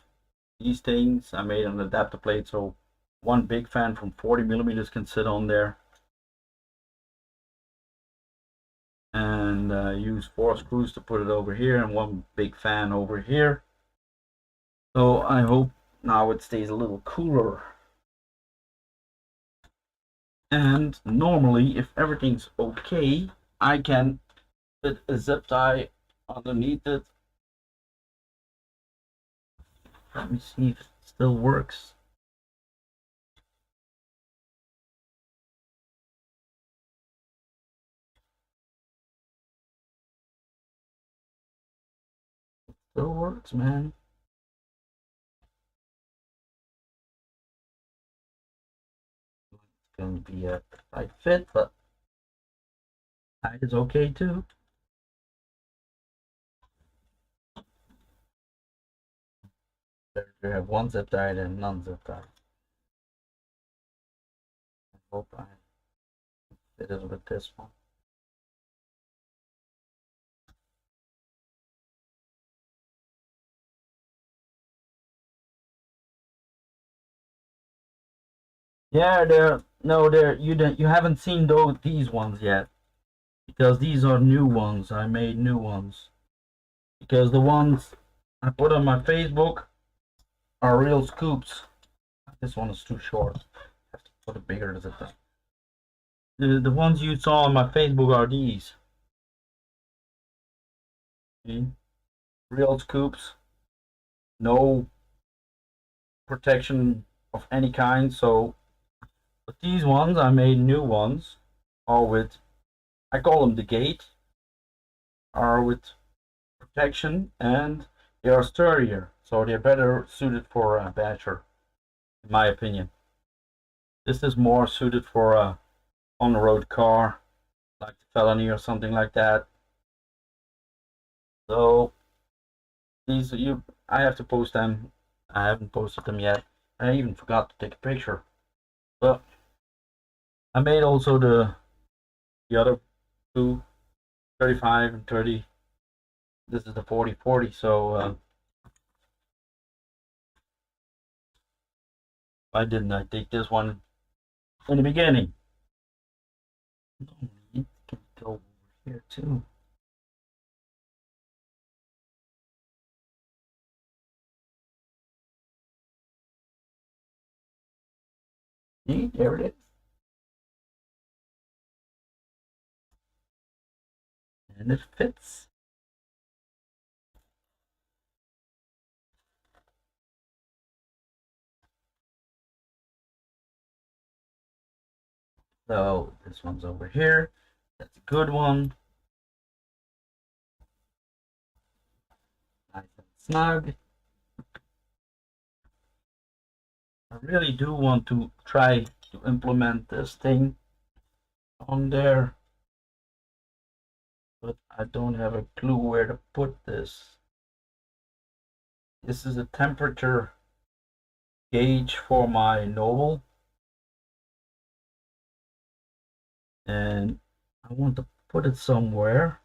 these things, I made an adapter plate so one big fan from 40 millimeters can sit on there, and use 4 screws to put it over here and one big fan over here. So I hope now it stays a little cooler. And normally, if everything's okay, I can put a zip tie underneath it. Let me see if it still works. It still works, man. It's going to be a tight fit, but height is okay too. There you have one zip tie and non-zip tie. I hope I fit it with this one. Yeah, you haven't seen these ones yet, because these are new ones. I made new ones because the ones I put on my Facebook are real scoops. This one is too short. I have to put a bigger zip tie. The ones you saw on my Facebook are these. See? Real scoops, no protection of any kind. So, but these ones I made new ones, all with, I call them the gate, are with protection, and they are sturdier, so they're better suited for a basher, in my opinion. This is more suited for a on-the-road car, like the Felony or something like that. So these I have to post them. I haven't posted them yet. I even forgot to take a picture. But I made also the other two, 35 and 30. This is the 40/40. So why didn't I take this one in the beginning? No, it can go over here too. See, there it is. And it fits. So this one's over here. That's a good one. Nice and snug. I really do want to try to implement this thing on there, but I don't have a clue where to put this. This is a temperature gauge for my Noble, and I want to put it somewhere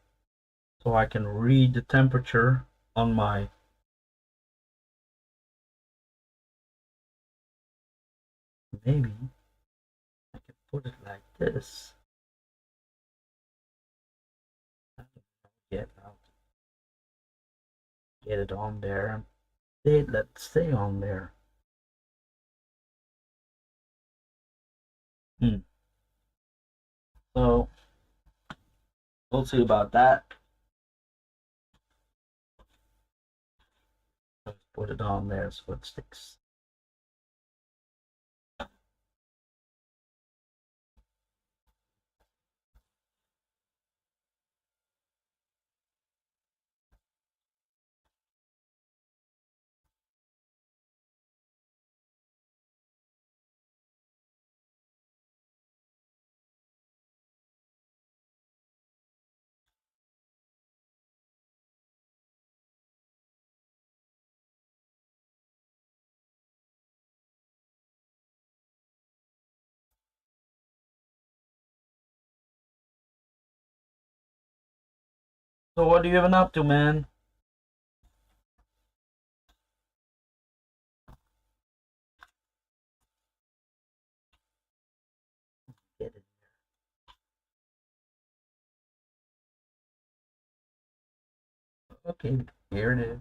so I can read the temperature on my maybe I can put it like this. Get it on there. Let's stay on there. So we'll see about that. Let's put it on there so it sticks. So what are you even up to, man? Get it. Okay, here it is.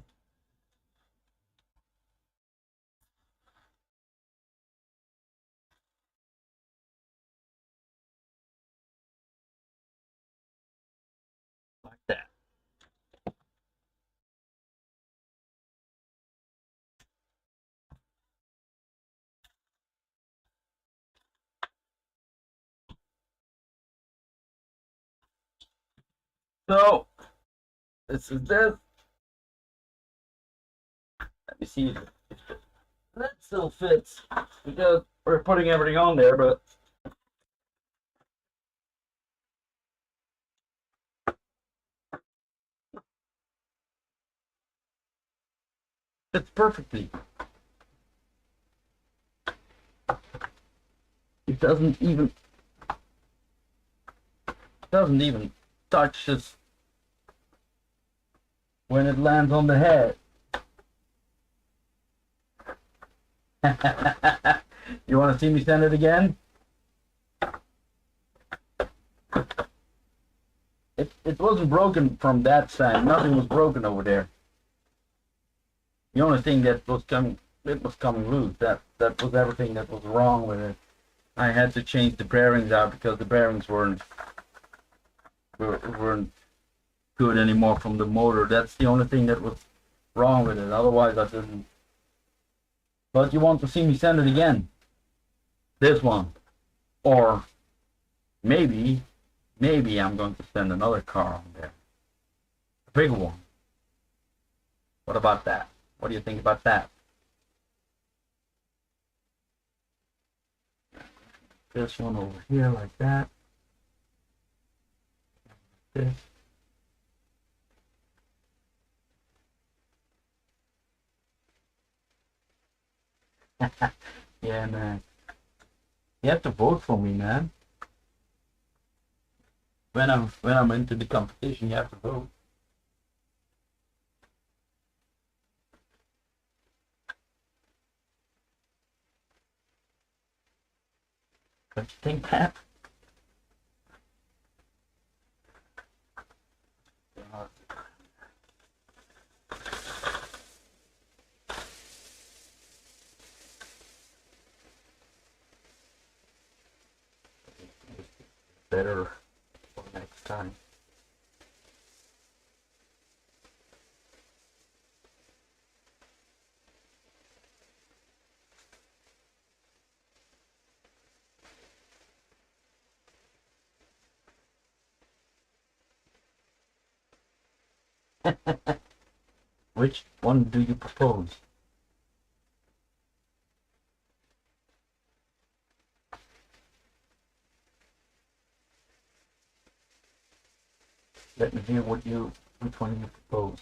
Like that. So this is this. Let me see if that still fits, because we're putting everything on there, but fits perfectly. It doesn't even touch this when it lands on the head. You want to see me stand it again? It wasn't broken from that side. Nothing was broken over there. The only thing that was coming, it was coming loose. That was everything that was wrong with it. I had to change the bearings out because the bearings weren't good anymore from the motor. That's the only thing that was wrong with it. Otherwise, I didn't. But you want to see me send it again? This one, or maybe I'm going to send another car on there, a big one. What about that? What do you think about that? This one over here like that. This. Yeah, man. You have to vote for me, man. When I'm into the competition, you have to vote. Don't you think that? Better for next time. Which one do you propose? Let me hear which one you propose.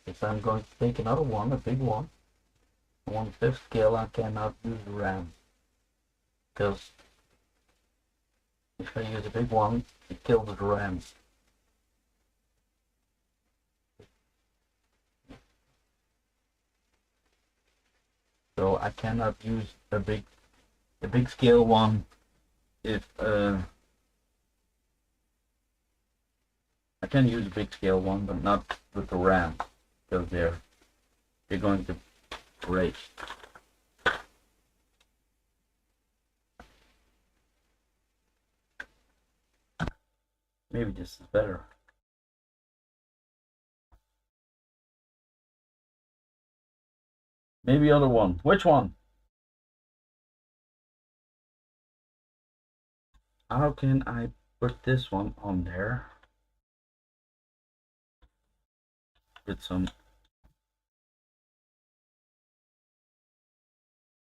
If I'm going to take another one, a big one, 1/5 scale, I cannot use the RAM. Because if I use a big one, it kills the RAM. So I cannot use a big scale one if I can use a big scale one, but not with the RAM, because they're going to break. Maybe this is better. Maybe other one. Which one? How can I put this one on there with some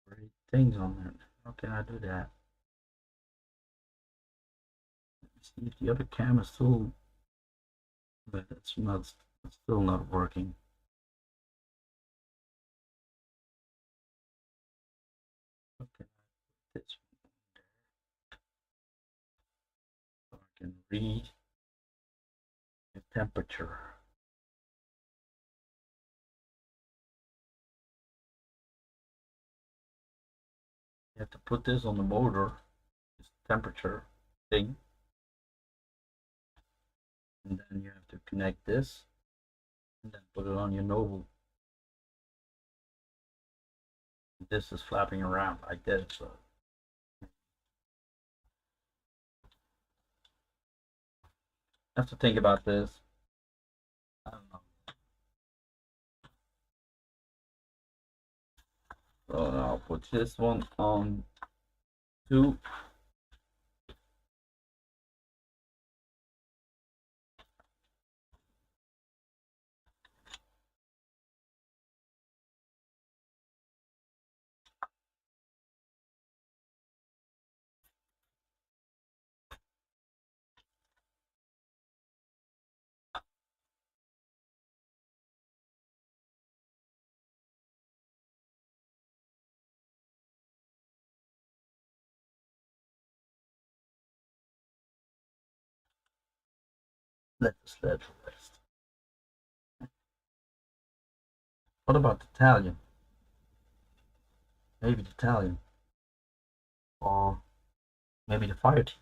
great things on there? How can I do that? Let's see if the other cam is still, but it's still not working. Okay, this one so I can read the temperature. You have to put this on the motor, this temperature thing, and then you have to connect this and then put it on your noble. This is flapping around like this, so I have to think about this. I don't know. So I'll put this one on 2. Let the sled rest. What about the Italian? Maybe the Italian. Or maybe the fire team.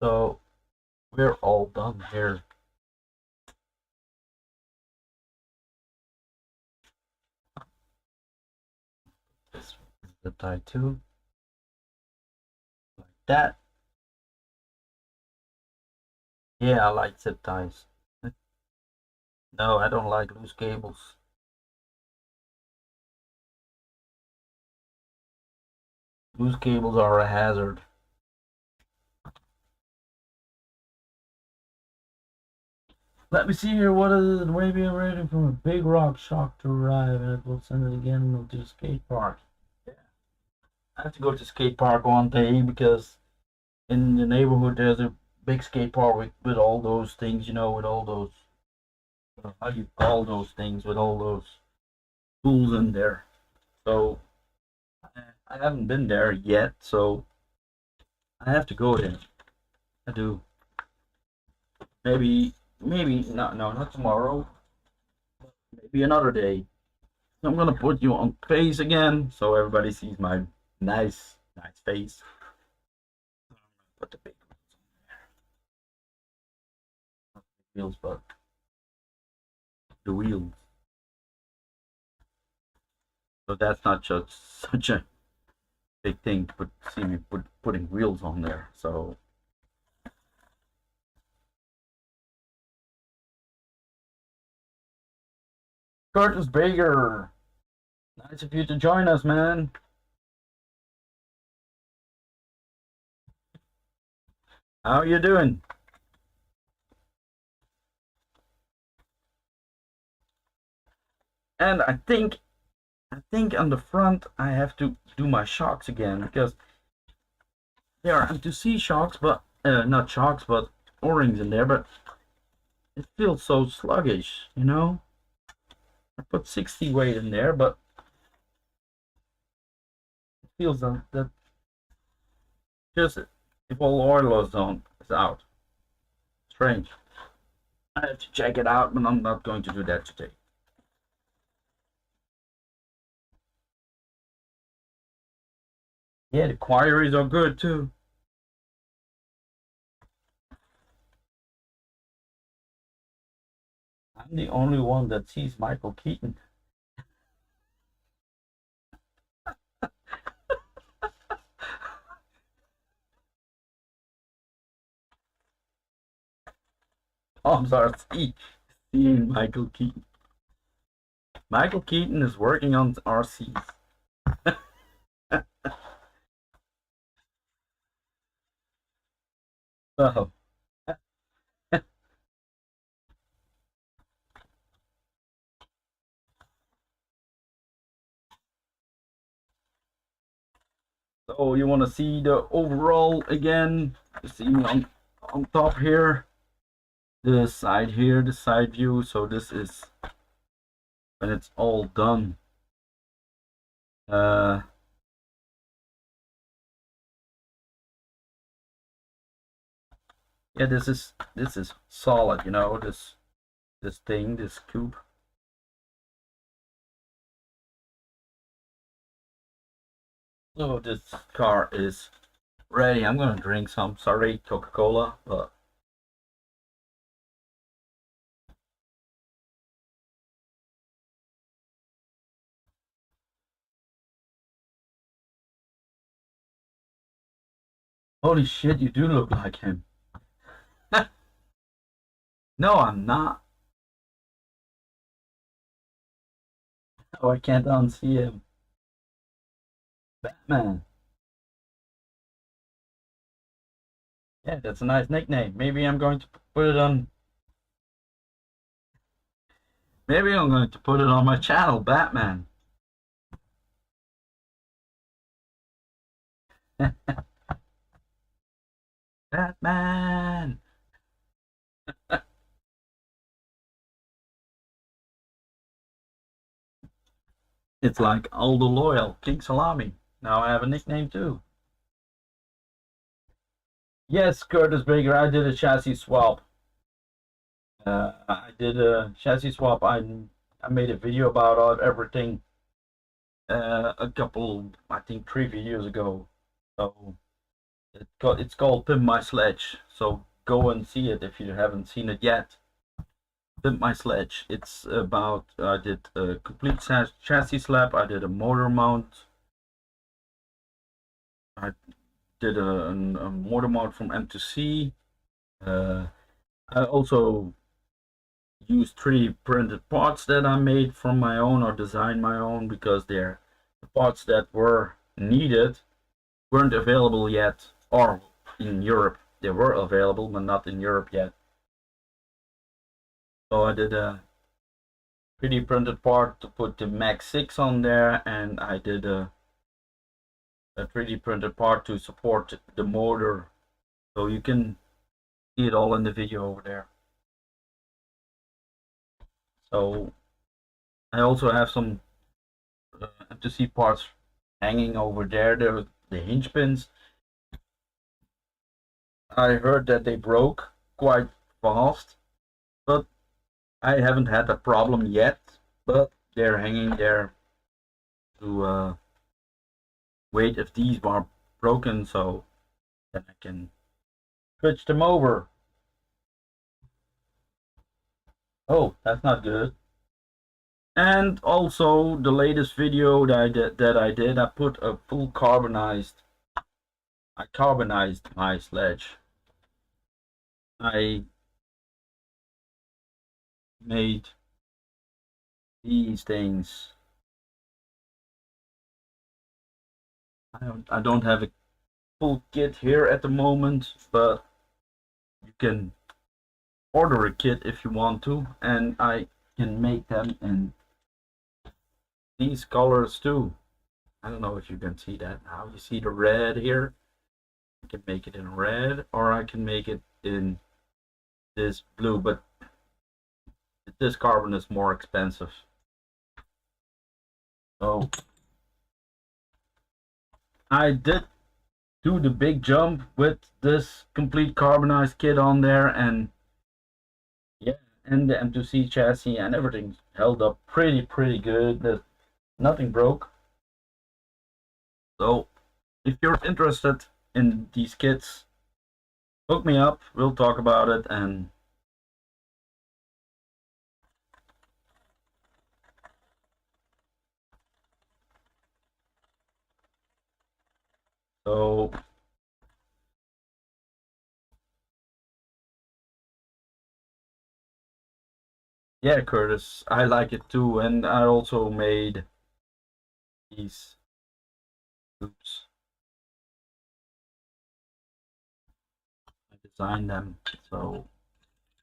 So we're all done here. This is the tie too, like that. Yeah, I like zip ties. No, I don't like loose cables. Loose cables are a hazard. Let me see here. What is it? Maybe I'm ready for a big rock shock to arrive, and it will send it again to the skate park. Yeah, I have to go to the skate park one day because in the neighborhood there's a big skate park with all those things, you know, with all those how do you call those things, with all those tools in there. So I haven't been there yet, so I have to go there. I do. Maybe not tomorrow. Maybe another day. I'm gonna put you on face again so everybody sees my nice face. Put the big wheels, but the wheels. So that's not just such a big thing to see me putting wheels on there. So Curtis Baker, nice of you to join us, man. How are you doing? And I think on the front I have to do my shocks again because there are M2C shocks, but not shocks, but O-rings in there, but it feels so sluggish, you know. I put 60 weight in there, but it feels that just if all oil is out. Strange. I have to check it out, but I'm not going to do that today. Yeah, the quarries are good too. I'm the only one that sees Michael Keaton. Palms are seeing Michael Keaton. Michael Keaton is working on RCs. So so you want to see the overall again? You see on top here, the side here, the side view. So this is when it's all done. Yeah, this is solid, you know, this thing, this cube. So this car is ready. I'm gonna drink some. Sorry, Coca-Cola, but holy shit, you do look like him. No, I'm not. Oh, I can't unsee him. Batman. Yeah, that's a nice nickname. Maybe I'm going to put it on. Maybe I'm going to put it on my channel, Batman. Batman. It's like Aldo Loyal, King Salami. Now I have a nickname too. Yes, Curtis Baker, I did a chassis swap. I did a chassis swap. I made a video about everything a couple, I think 3 videos ago. So It's called Pimp My Sledge, so go and see it if you haven't seen it yet. Pimp My Sledge. It's about, I did a complete chassis slab, I did a motor mount, I did a motor mount from M to C. I also used 3D printed parts that I made from my own or designed my own, because they're the parts that were needed weren't available yet, or in Europe they were available but not in Europe yet. So I did a 3D printed part to put the Mag 6 on there, and I did a 3D printed part to support the motor, so you can see it all in the video over there. So I also have some M2C parts hanging over there, the hinge pins. I heard that they broke quite fast, but I haven't had a problem yet, but they're hanging there to wait if these are broken, so then I can switch them over. Oh, that's not good. And also the latest video that I did, I put a full carbonized, I carbonized my sledge. I made these things. I don't have a full kit here at the moment, but you can order a kit if you want to, and I can make them in these colors too. I don't know if you can see that now. You see the red here? I can make it in red, or I can make it in this blue, but this carbon is more expensive. So I did do the big jump with this complete carbonized kit on there, and yeah, and the M2C chassis and everything held up pretty good. Nothing broke. So if you're interested in these kits, hook me up, we'll talk about it. And so yeah, Curtis, I like it too, and I also made these oops. I designed them, so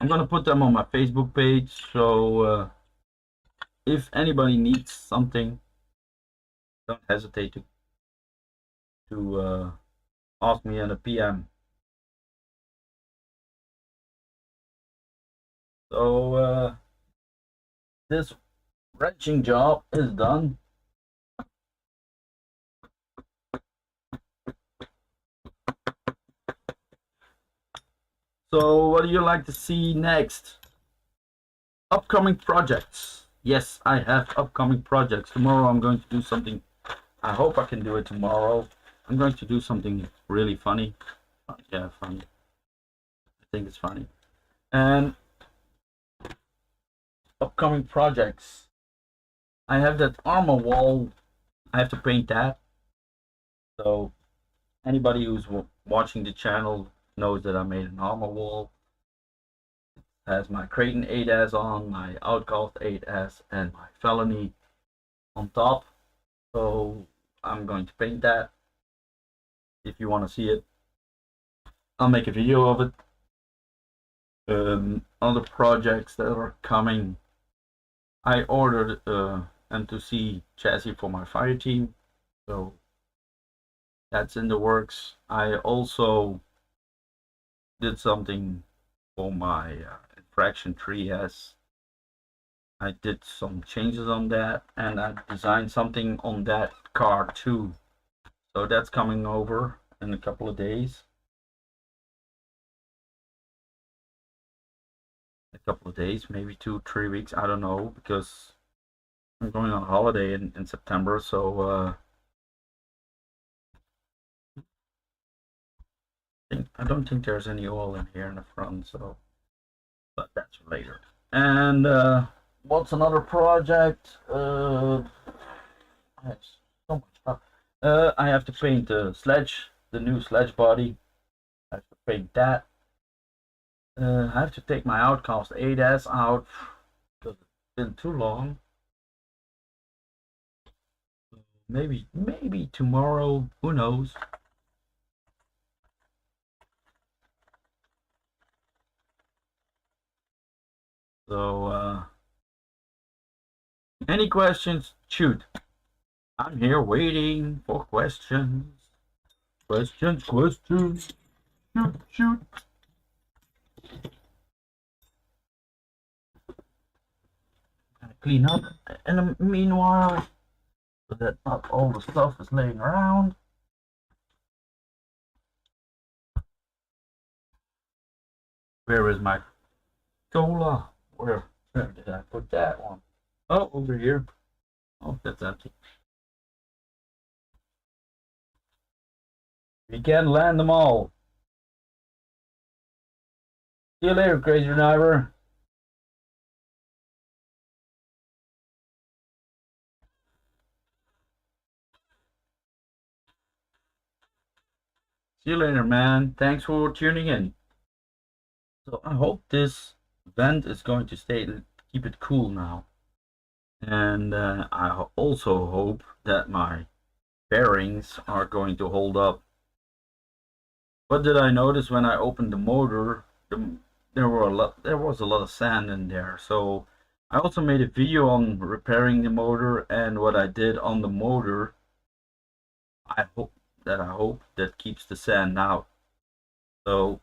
I'm gonna put them on my Facebook page. So if anybody needs something, don't hesitate to ask me in a PM. So this wrenching job is done. So what do you like to see next? Upcoming projects. Yes, I have upcoming projects. Tomorrow I'm going to do something. I hope I can do it tomorrow. I'm going to do something really funny. Yeah, funny. I think it's funny. And upcoming projects. I have that armor wall. I have to paint that. So anybody who's watching the channel knows that I made an armor wall. It has my Kraton 8S on, my Outcast 8S, and my Felony on top. So I'm going to paint that. If you want to see it, I'll make a video of it. Other projects that are coming. I ordered M2C chassis for my fire team, so that's in the works. I also did something for my Infraction 3S. I did some changes on that, and I designed something on that car too. So that's coming over in a couple of days. A couple of days, maybe 2-3 weeks, I don't know, because I'm going on holiday in September. So I don't think there's any oil in here in the front, so, but that's for later. And what's another project? I have so much stuff. I have to paint the new sledge body. I have to paint that. I have to take my Outcast 8S out because it's been too long. Maybe tomorrow, who knows. So any questions? Shoot. I'm here waiting for questions. Questions. Shoot. Gotta clean up in the meanwhile so that not all the stuff is laying around. Where is my cola? Where did I put that one? Oh, over here. Oh, that's empty. We can land them all. See you later, crazy driver. See you later, man. Thanks for tuning in. So I hope this vent is going to keep it cool now. And I also hope that my bearings are going to hold up. What did I notice when I opened the motor? There was a lot of sand in there. So I also made a video on repairing the motor and what I did on the motor. I hope that keeps the sand out. So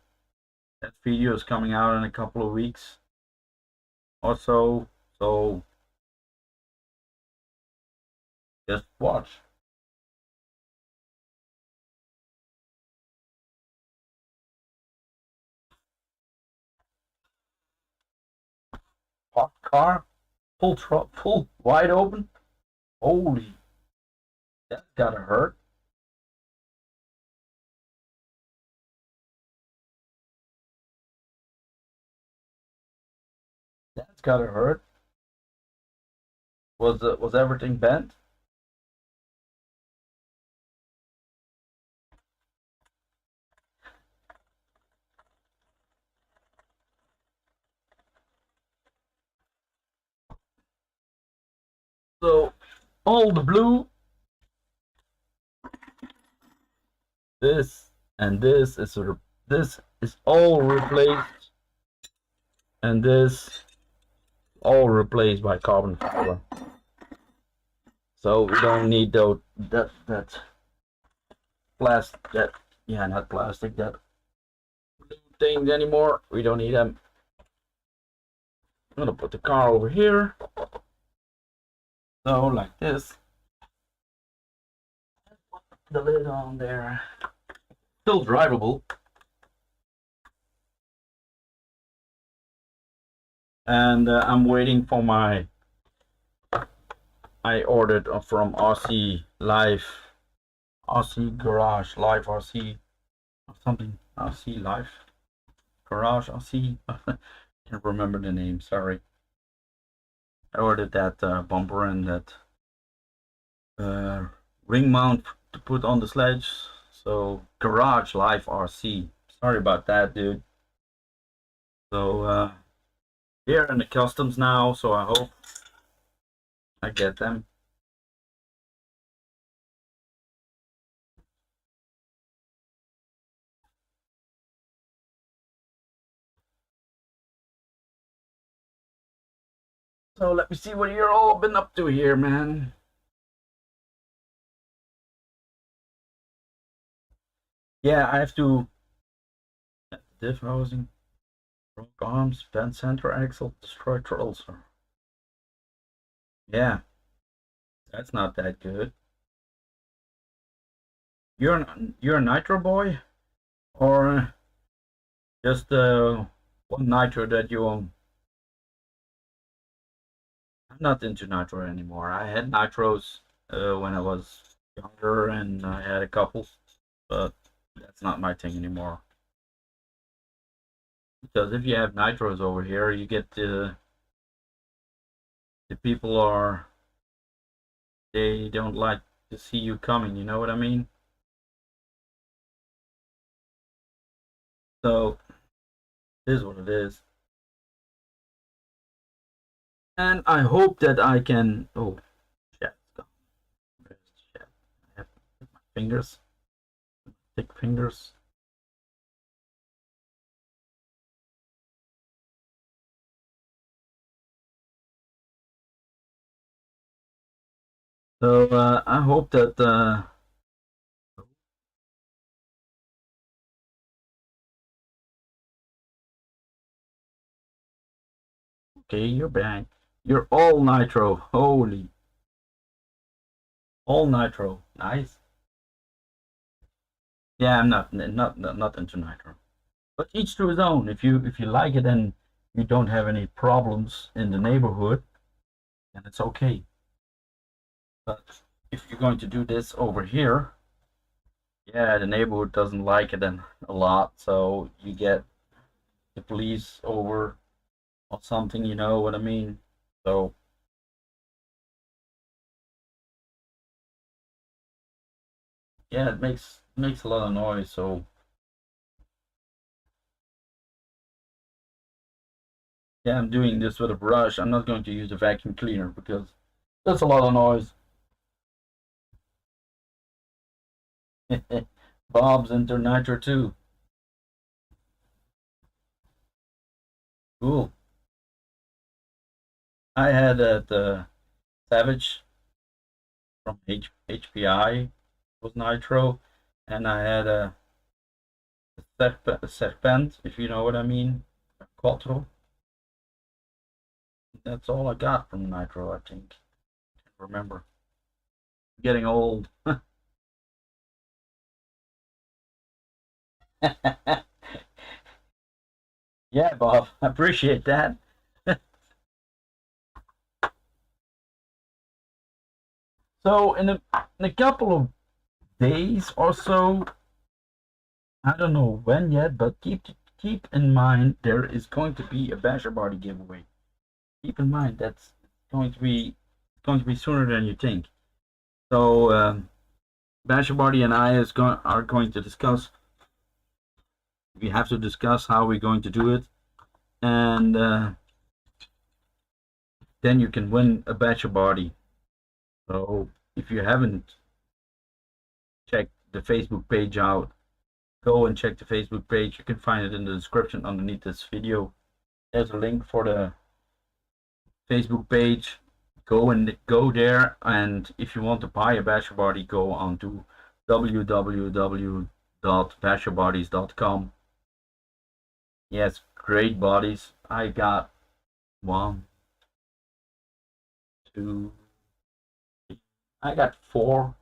that video is coming out in a couple of weeks or so. So just watch. Hot car, full wide open. Holy, that's gotta hurt. That's gotta hurt. Was everything bent? So all the blue, this and this is all replaced, and this all replaced by carbon fiber. So we don't need that not plastic, that blue things anymore. We don't need them. I'm gonna put the car over here. So like this. Put the lid on there. Still drivable. And I'm waiting for my. I ordered from RC Live, RC Garage Live RC or something. RC Live Garage RC. Can't remember the name. Sorry. I ordered that bumper and that ring mount to put on the sledge. So Garage Live RC. Sorry about that, dude. So here in the customs now. So I hope I get them. So let me see what you're all been up to here, man. Yeah, I have to diff housing, broke arms, bent center axle, destroyed trolls. Yeah, that's not that good. You're a nitro boy, or just one nitro that you own? I'm not into nitro anymore. I had nitros when I was younger, and I had a couple, but that's not my thing anymore. Because if you have nitros over here, you get the people are, they don't like to see you coming, you know what I mean? So it is what it is. And I hope that I can, oh shit, shit. I have my fingers, thick fingers. So I hope that okay, you're back. You're all nitro. Holy, all nitro. Nice. Yeah, I'm not into nitro. But each to his own. If you like it and you don't have any problems in the neighborhood, then it's okay. But if you're going to do this over here, yeah, the neighborhood doesn't like it and a lot, so you get the police over or something, you know what I mean? So yeah, it makes a lot of noise. So yeah, I'm doing this with a brush. I'm not going to use a vacuum cleaner because that's a lot of noise. Bob's into nitro too. Cool. I had the Savage from HPI was nitro, and I had a Serpent, if you know what I mean, a Quattro. That's all I got from nitro, I think. Can't remember. I'm getting old. Yeah, Bob, I appreciate that. So in a couple of days or so, I don't know when yet, but keep in mind there is going to be a Basherbody giveaway. Keep in mind that's going to be sooner than you think. So Basherbody and I are going to discuss. We have to discuss how we're going to do it, and then you can win a Basherbody. So if you haven't checked the Facebook page out, go and check the Facebook page. You can find it in the description underneath this video. There's a link for the Facebook page. Go there, and if you want to buy a Basherbody, go on to www.basherbodies.com. Yes, great bodies. I got one, two, I got four.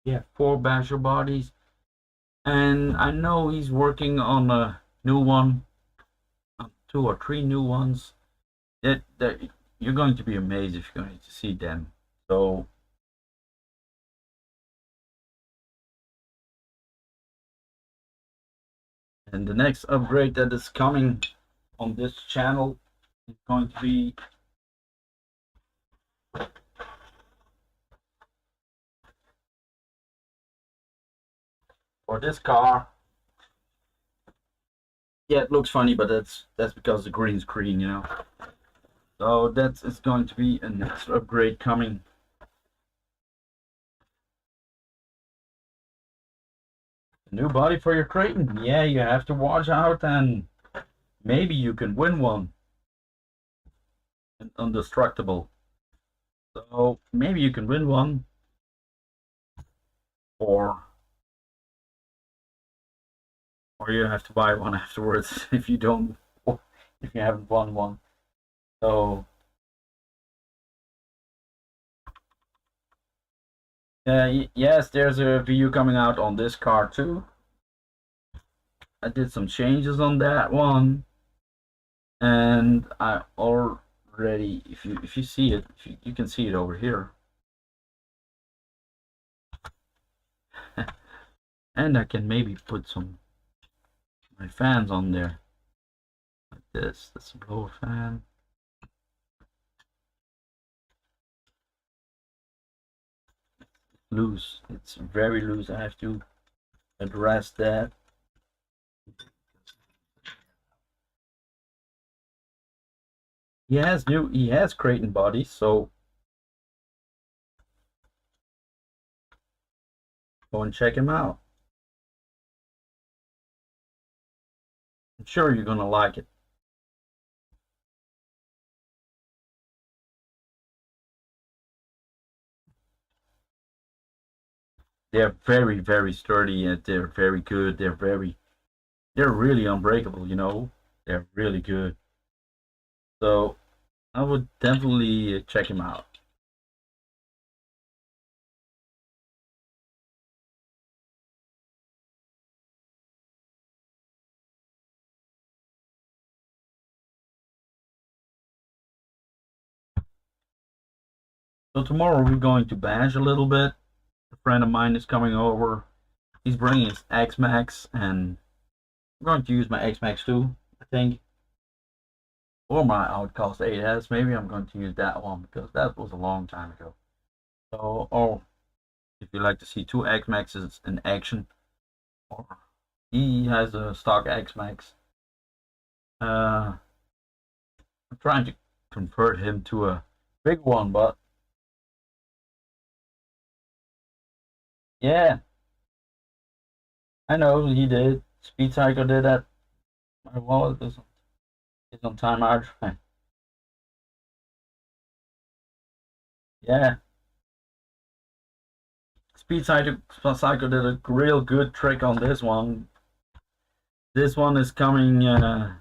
Yeah, four Basherbodies, and I know he's working on a new one, two or three new ones. That you're going to be amazed if you're going to see them. So and the next upgrade that is coming on this channel is going to be for this car. Yeah, it looks funny, but that's because the green screen, you know. So that is going to be a next upgrade coming. A new body for your Kraton. Yeah, you have to watch out, and maybe you can win one. An indestructible. So maybe you can win one, or you have to buy one afterwards if you don't, if you haven't won one. So yes, there's a video coming out on this car too. I did some changes on that one, and I already, if you see it, you can see it over here. And I can maybe put some my fans on there. Like this. That's a blower fan. Loose. It's very loose. I have to address that. He has Creighton bodies, so go and check him out. I'm sure you're gonna like it. They're very, very sturdy, and they're very good. They're really unbreakable, you know. They're really good. So I would definitely check him out. So tomorrow we're going to bash a little bit. A friend of mine is coming over. He's bringing his X-Max, and I'm going to use my X-Max too, I think. Or my Outcast 8S. Maybe I'm going to use that one because that was a long time ago. So, or if you like to see two X-Maxes in action, or he has a stock X-Max. I'm trying to convert him to a big one, but yeah, I know he did. Speed Cycle did that. My wallet is on timeout. Yeah, Speed Cycle did a real good trick on this one. This one is coming. I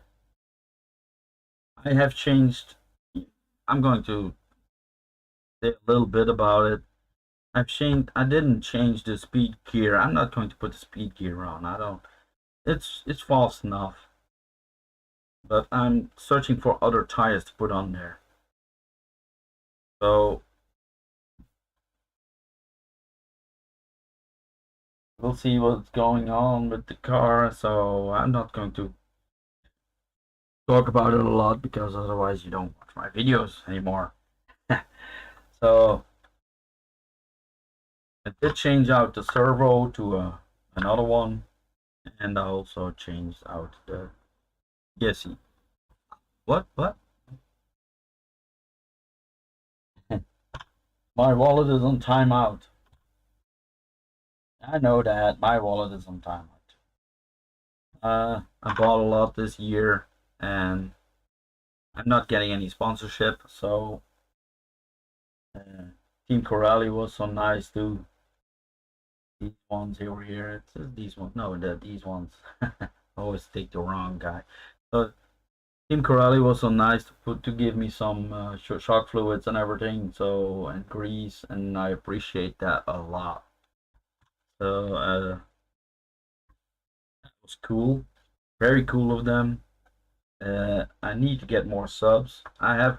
have changed. I'm going to say a little bit about it. I didn't change the speed gear. I'm not going to put the speed gear on. I don't. It's false enough. But I'm searching for other tires to put on there. So we'll see what's going on with the car. So I'm not going to talk about it a lot because otherwise you don't watch my videos anymore. So I did change out the servo to another one, and I also changed out the Yesi. What? My wallet is on timeout. I know that my wallet is on timeout. I bought a lot this year, and I'm not getting any sponsorship, so Team Corelli was so nice too. These ones over here, it says these ones. No, these ones. I always take the wrong guy. So Team Corelli was so nice to give me some shock fluids and everything, so and grease, and I appreciate that a lot. So that was cool, very cool of them. I need to get more subs. I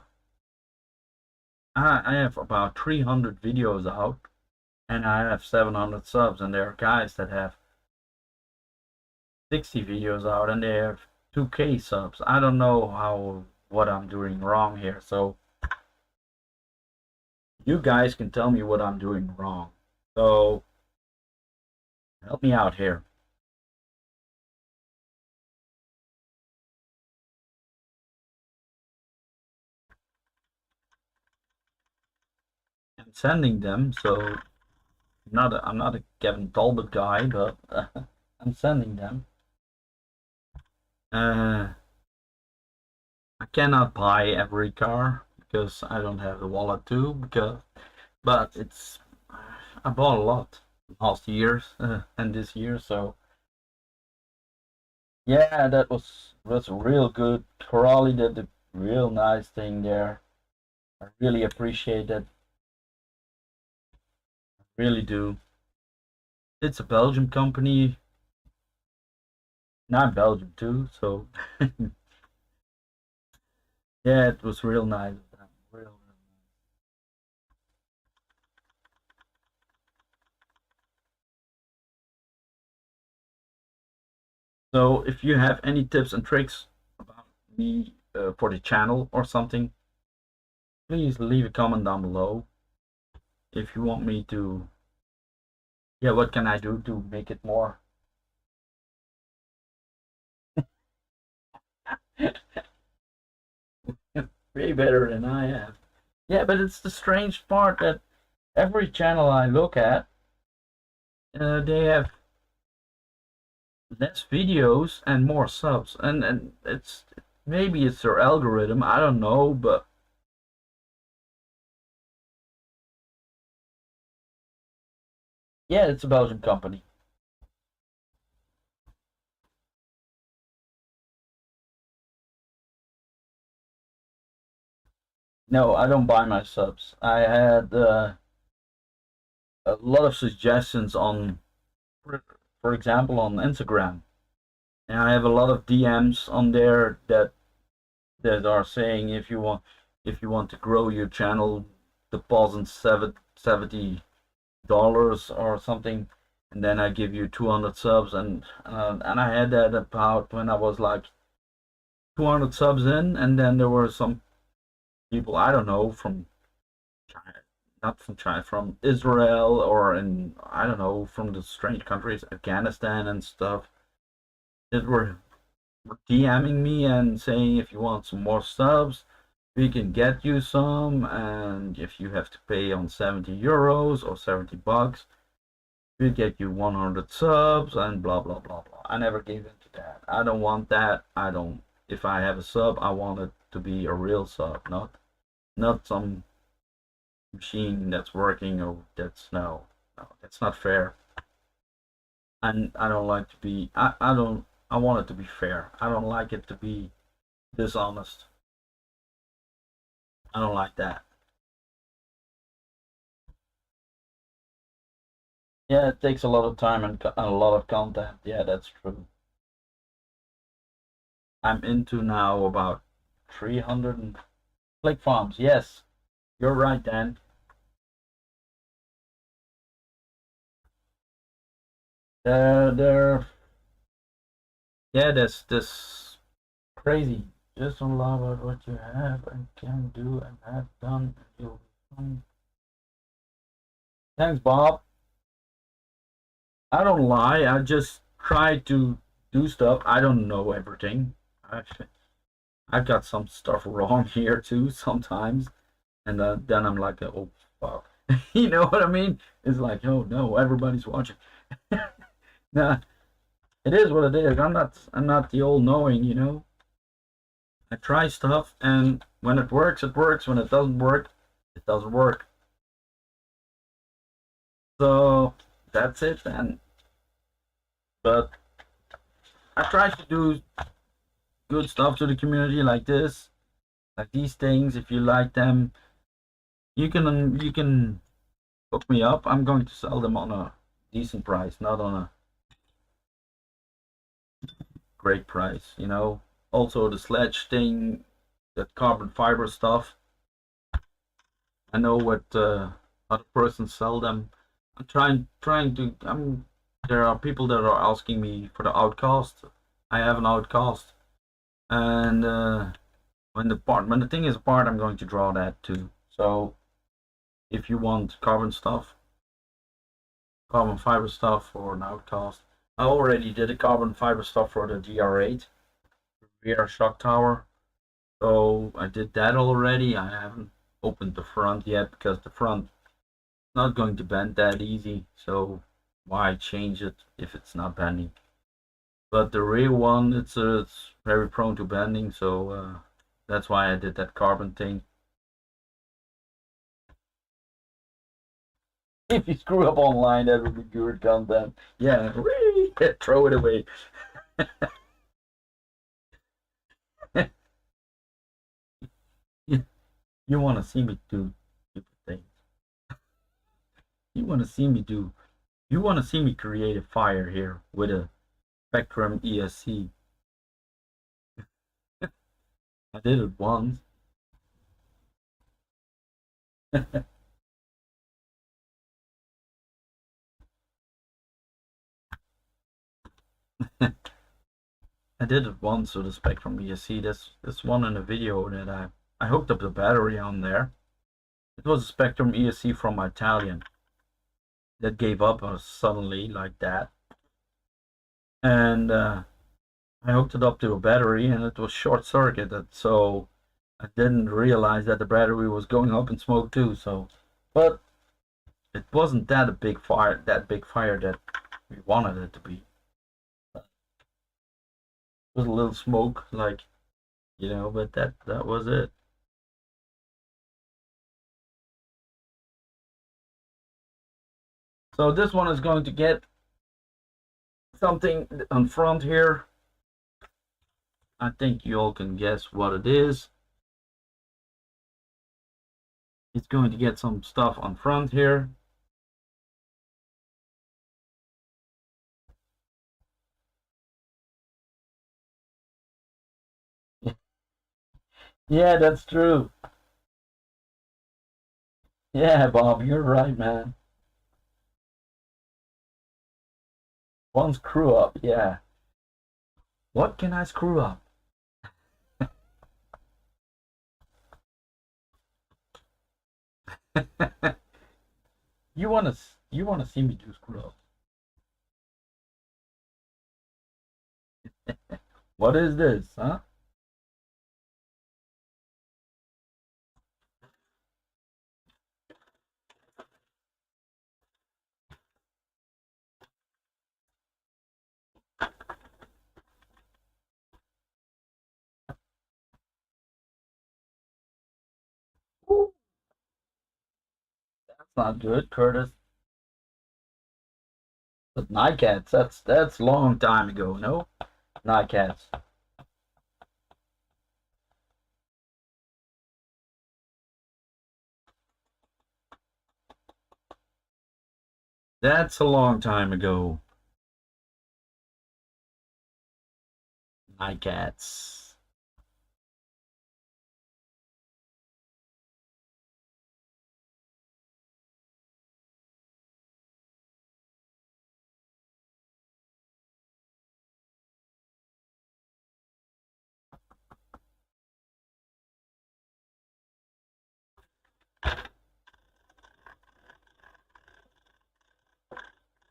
have about 300 videos out, and I have 700 subs, and there are guys that have 60 videos out, and they have 2K subs. I don't know what I'm doing wrong here, so you guys can tell me what I'm doing wrong. So help me out here. I'm sending them, so I'm not a Kevin Talbot guy, but I'm sending them. I cannot buy every car because I don't have the wallet too. But I bought a lot last years and this year, so yeah, was real good. Corrali did a real nice thing there. I really appreciate it. I really do. It's a Belgian company. And I'm Belgian too, so yeah, it was real nice. Real So if you have any tips and tricks about me for the channel or something, please leave a comment down below. If you want me to, yeah, what can I do to make it more? Way better than I am. Yeah, but it's the strange part that every channel I look at, they have less videos and more subs, and it's maybe it's their algorithm. I don't know, but yeah, it's a Belgian company. No, I don't buy my subs. I had a lot of suggestions on, for example, on Instagram, and I have a lot of DMs on there that are saying if you want to grow your channel, deposit $70 or something, and then I give you 200 subs, and I had that about when I was like 200 subs in, and then there were some people I don't know from China, not from China, from Israel, or in I don't know, from the strange countries, Afghanistan and stuff, that were DMing me and saying if you want some more subs, we can get you some, and if you have to pay on 70 euros or 70 bucks, we'll get you 100 subs and blah blah blah blah. I never gave into that. I don't want that. I don't. If I have a sub, I want it to be a real sub, not some machine that's working or that's no, that's not fair. And I don't like to be. I don't. I want it to be fair. I don't like it to be dishonest. I don't like that. Yeah, it takes a lot of time and a lot of content. Yeah, that's true. I'm into now about 300 click farms. Yes, you're right, Dan. They're yeah, that's this crazy. Just don't lie about what you have and can do and have done, and you'll be fine. Thanks, Bob. I don't lie. I just try to do stuff. I don't know everything. I've got some stuff wrong here too sometimes, and then I'm like, oh fuck, you know what I mean? It's like, oh no, everybody's watching. Nah, it is what it is. I'm not the all knowing, you know. I try stuff, and when it works, it works. When it doesn't work, it doesn't work. So that's it then. But I try to do good stuff to the community like this, like these things. If you like them, you can hook me up. I'm going to sell them on a decent price, not on a great price, you know. Also the sledge thing, that carbon fiber stuff. I know what other persons sell them. I'm trying to. There are people that are asking me for the outcast. I have an outcast, and when the thing is apart, I'm going to draw that too. So if you want carbon fiber stuff for an outcast, I already did a carbon fiber stuff for the GR8 rear shock tower. So I did that already. I haven't opened the front yet because the front is not going to bend that easy. So why change it if it's not bending? But the rear one, it's very prone to bending. So that's why I did that carbon thing. If you screw up online, that would be good content. Yeah, throw it away. You want to see me do stupid things. You want to see me do. You want to see me create a fire here with a Spectrum ESC. I did it once. I did it once with a Spectrum ESC. This one in a video that I hooked up the battery on there. It was a Spectrum ESC from my Italian that gave up suddenly like that. And I hooked it up to a battery and it was short-circuited, so I didn't realize that the battery was going up in smoke too. So, but it wasn't that a big fire, that we wanted it to be. It was a little smoke, like, you know, but that was it. So this one is going to get something on front here. I think you all can guess what it is. It's going to get some stuff on front here. Yeah, that's true. Yeah, Bob, you're right, man. One screw up, yeah. What can I screw up? You wanna see me do screw up? What is this, huh? Ooh, that's not good, Curtis. But Nightcats, that's long time ago, no? Nightcats. That's a long time ago. Nightcats.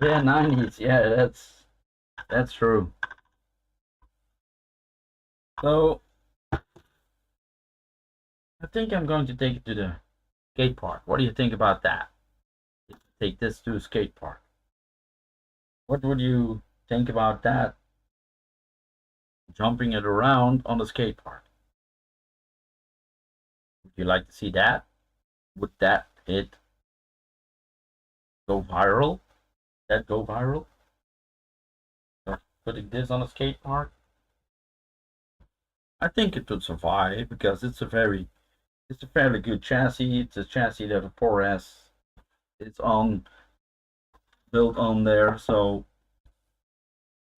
Yeah, 90s. Yeah, that's true. So I think I'm going to take it to the skate park. What do you think about that? Take this to a skate park. What would you think about that? Jumping it around on the skate park. Would you like to see that? Would that hit go viral? That go viral? So putting this on a skate park? I think it would survive because it's a fairly good chassis. It's a chassis that a 4S is on built on there, so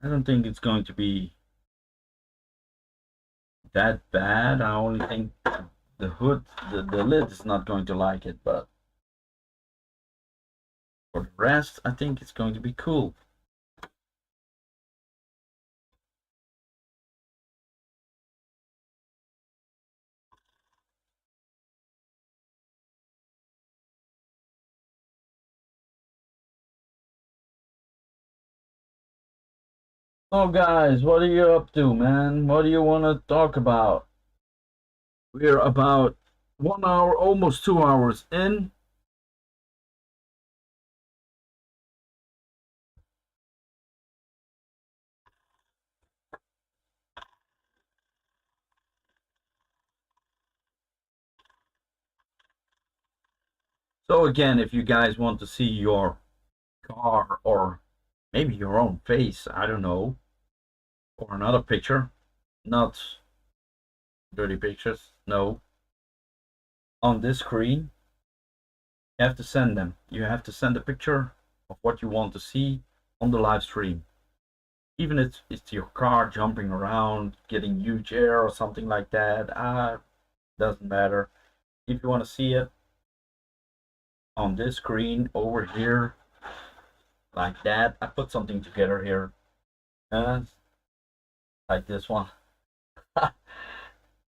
I don't think it's going to be that bad. I only think the hood, the lid is not going to like it, but for the rest, I think it's going to be cool. So guys, what are you up to, man? What do you want to talk about? We're about 1 hour, almost 2 hours in. So again, if you guys want to see your car or maybe your own face, I don't know, or another picture, not dirty pictures, no, on this screen, you have to send them. You have to send a picture of what you want to see on the live stream. Even if it's your car jumping around, getting huge air or something like that, doesn't matter. If you want to see it on this screen over here, like that, I put something together here. like this one.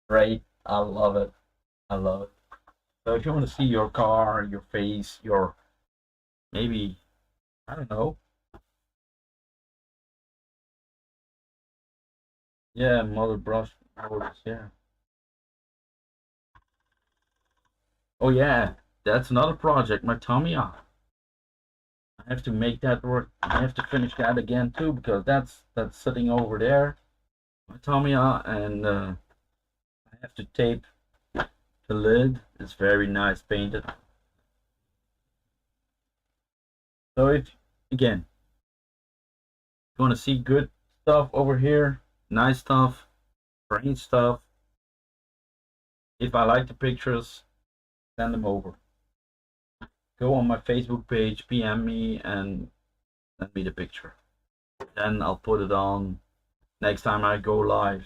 Great, I love it. I love it. So if you want to see your car, your face, your maybe, I don't know. Yeah, mother brush borders, yeah. Oh yeah, that's another project, my Tamiya. I have to make that work. I have to finish that again too, because that's sitting over there, my Tamiya, and I have to tape the lid. It's very nice painted. So if, again, you want to see good stuff over here, nice stuff, brain stuff, if I like the pictures, send them over. Go on my Facebook page, PM me, and send me the picture. Then I'll put it on next time I go live.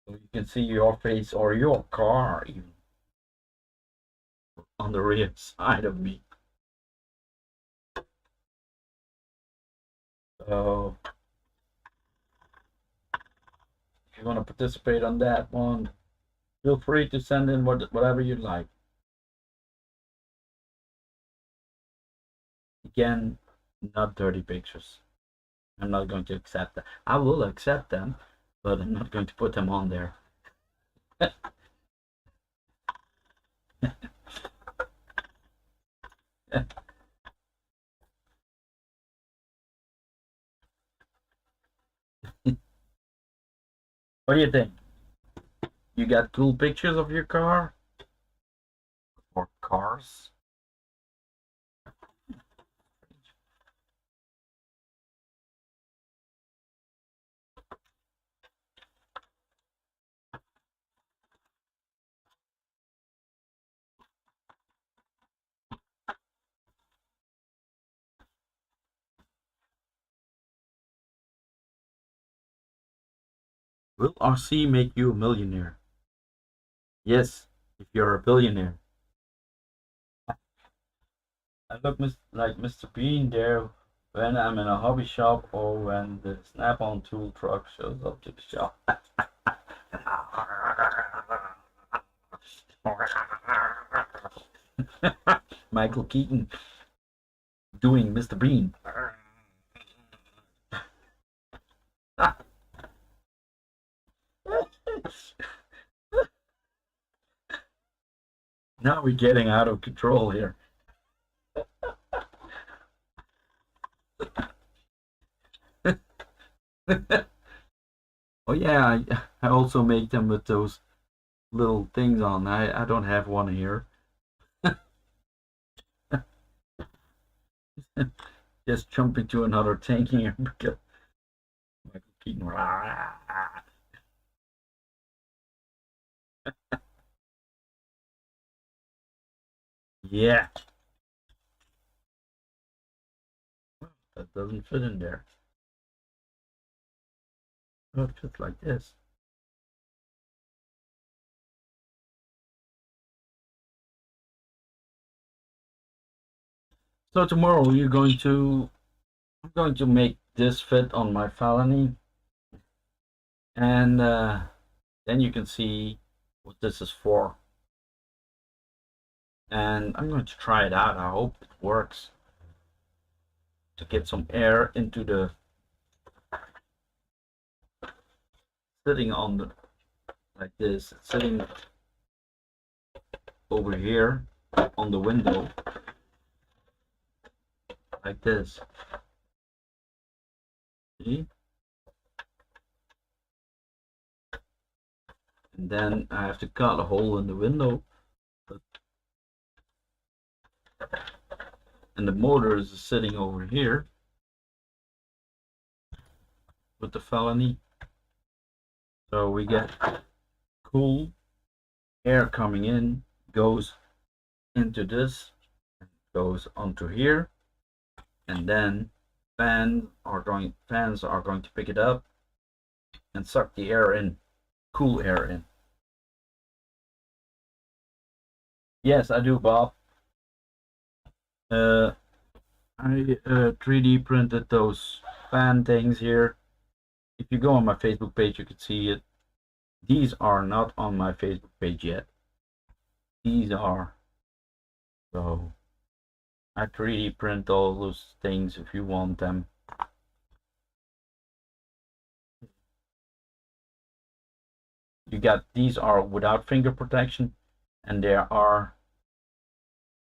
So you can see your face or your car even on the rear side of me. So if you want to participate on that one, feel free to send in whatever you'd like. Again, not dirty pictures. I'm not going to accept that. I will accept them, but I'm not going to put them on there. What do you think? You got cool pictures of your car? Or cars? Will RC make you a millionaire? Yes, if you're a billionaire. I look like Mr. Bean there when I'm in a hobby shop or when the Snap-on tool truck shows up to the shop. Michael Keaton doing Mr. Bean. Now we're getting out of control here. Oh yeah, I also make them with those little things on. I don't have one here. Just jump into another tank here because Michael Keaton. Yeah, that doesn't fit in there. Oh, it fits like this. So tomorrow I'm going to make this fit on my felony, and then you can see what this is for. And I'm going to try it out. I hope it works to get some air into the sitting on the like this, sitting over here on the window like this. See? And then I have to cut a hole in the window, and the motor is sitting over here with the felony, so we get cool air coming in, goes into this, goes onto here, and then fans are going to pick it up and suck the air in, cool air in. Yes, I do, Bob. I 3D printed those fan things here, If you go on my Facebook page, you can see it. These are not on my Facebook page yet. These are. So I 3D print all those things if you want them. You got, these are without finger protection, and there are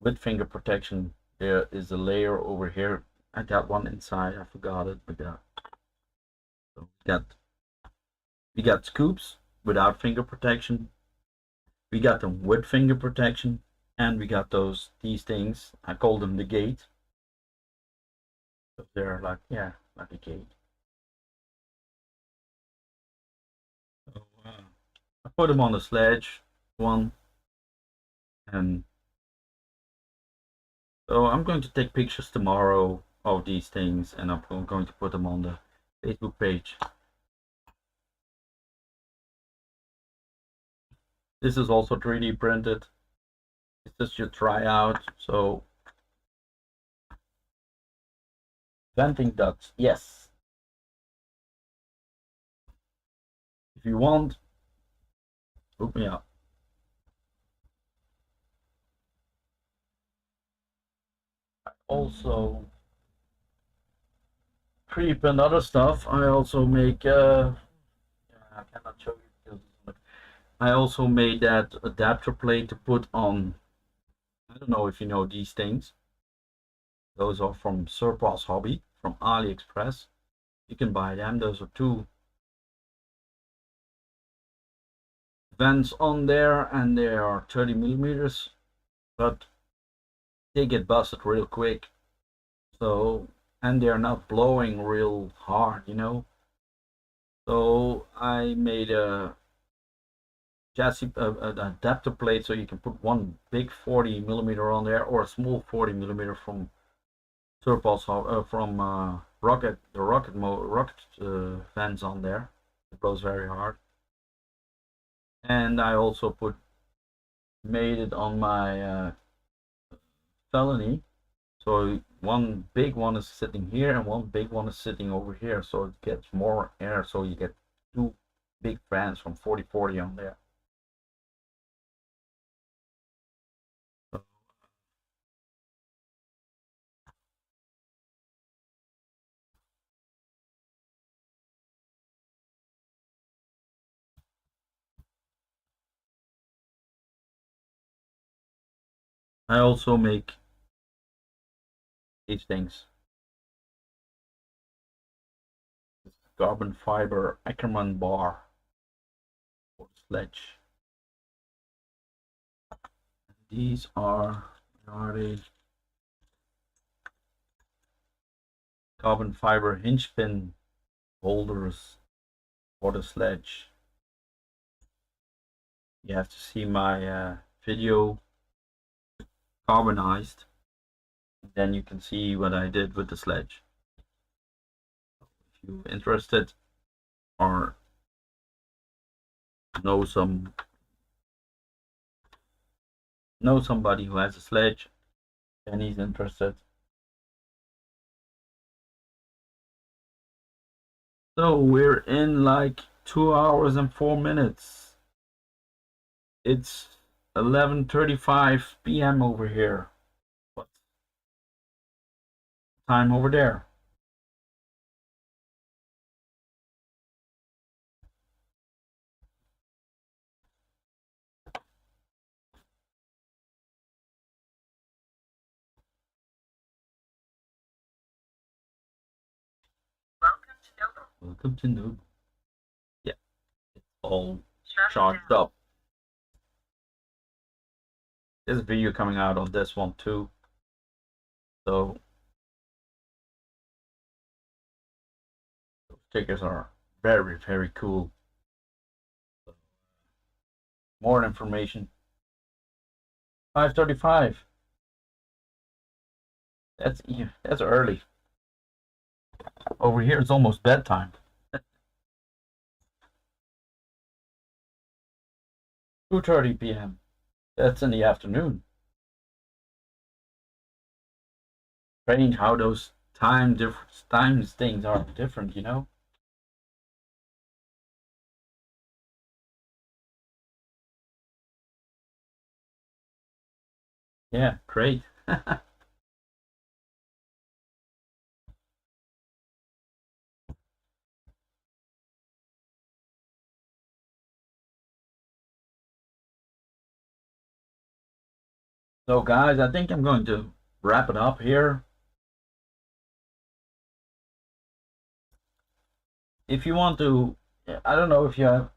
with finger protection. There is a layer over here. I got one inside, I forgot it, but so we got scoops without finger protection. We got them with finger protection, and we got these things. I call them the gate. So they're like, yeah, like a gate. So I put them on the sledge one, and so I'm going to take pictures tomorrow of these things, and I'm going to put them on the Facebook page. This is also 3D printed. It's just your tryout. So venting ducts, yes. If you want, hook me up. I also 3D print other stuff. I also make I cannot show you because I also made that adapter plate to put on. I don't know if you know these things. Those are from SERVOS Hobby from AliExpress. You can buy them. Those are 2 vents on there, and they are 30 millimeters, but they get busted real quick. So, and they're not blowing real hard, you know. So I made a chassis, an adapter plate, so you can put one big 40 millimeter on there, or a small 40 millimeter from SERVOS, from rocket fans on there. It blows very hard. And I also made it on my felony. So one big one is sitting here, and one big one is sitting over here, so it gets more air. So you get 2 big fans from 40-40 on there. I also make these things. This carbon fiber Ackerman bar for the sledge. These are they? Carbon fiber hinge pin holders for the sledge. You have to see my video carbonized, then you can see what I did with the sledge. If you're interested or know somebody who has a sledge and he's interested. So we're in like 2 hours and 4 minutes. It's 11:35 p.m. over here. What's time over there? Welcome to Noob. Yeah, it's all charged up. There's a video coming out on this one too. So those stickers are very, very cool. More information. 5:35. That's early. Over here it's almost bedtime. 2:30 p.m. That's in the afternoon. Strange how those times things are different, you know. Yeah, great. So guys, I think I'm going to wrap it up here. If you want to, I don't know if you have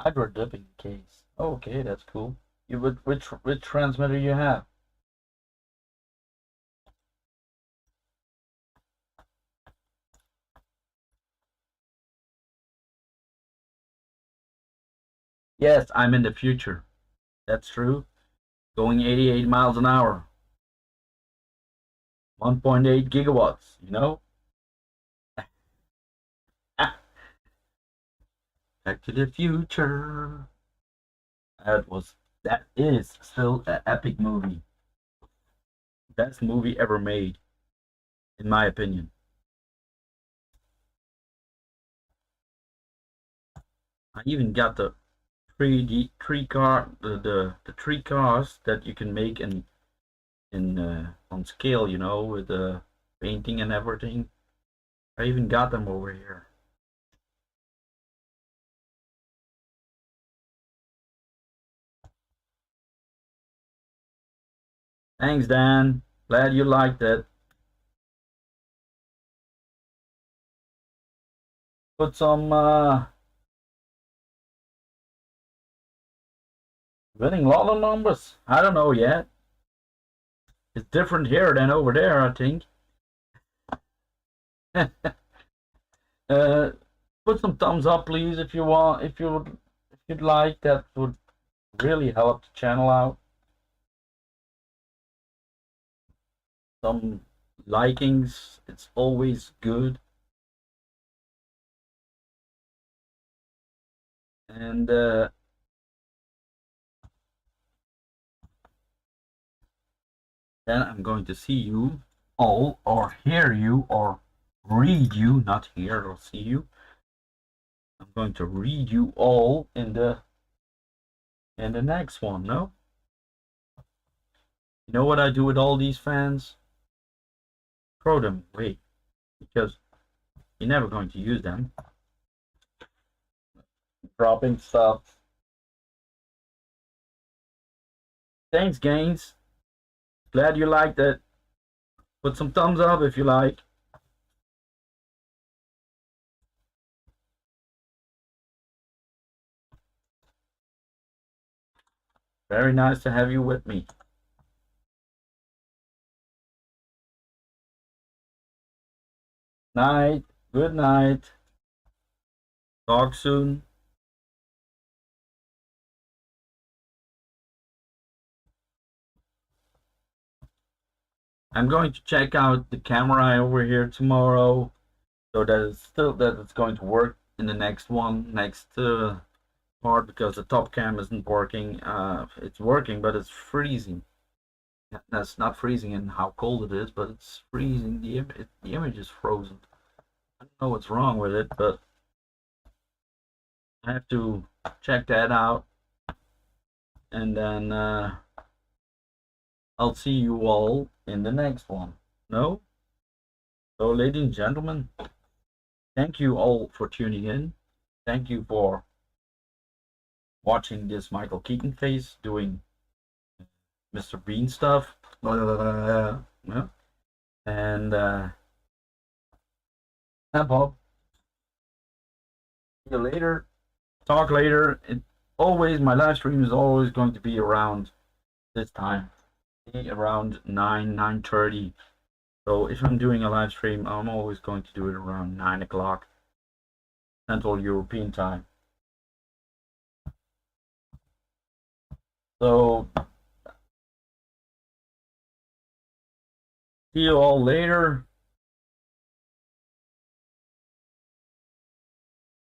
hydro dipping case. Okay, that's cool. You which transmitter you have? Yes, I'm in the future. That's true. Going 88 miles an hour. 1.8 gigawatts, you know? Back to the Future. That is still an epic movie. Best movie ever made, in my opinion. I even got the 3D three car the three cars that you can make in on scale, you know, with the painting and everything. I even got them over here. Thanks, Dan. Glad you liked it. Put some winning lotto numbers. I don't know yet. It's different here than over there, I think. uh, put some thumbs up, please, if you want. If you'd like, that would really help the channel out. Some likings, it's always good. And then I'm going to see you all, or hear you, or read you, not hear or see you. I'm going to read you all in the next one, no? You know what I do with all these fans? Throw them away, because you're never going to use them. Dropping stuff. Thanks, Gaines. Glad you liked it. Put some thumbs up if you like. Very nice to have you with me. Night. Good night. Talk soon. I'm going to check out the camera over here tomorrow, so that it's going to work in the next part, because the top cam isn't working. It's working, but it's freezing. That's not freezing in how cold it is, but it's freezing. The image is frozen. I don't know what's wrong with it, but I have to check that out, and then I'll see you all in the next one. No? So, ladies and gentlemen, thank you all for tuning in. Thank you for watching this Michael Keaton face doing Mr. Bean stuff. Yeah. And Bob. See you later. Talk later. My live stream is always going to be around this time, around 9:30. So if I'm doing a live stream, I'm always going to do it around 9 o'clock Central European time. So see you all later.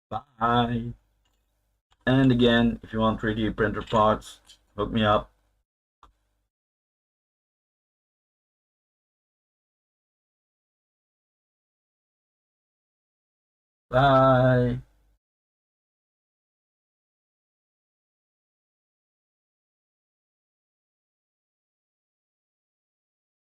Bye. And again, if you want 3D printer parts, hook me up. Bye.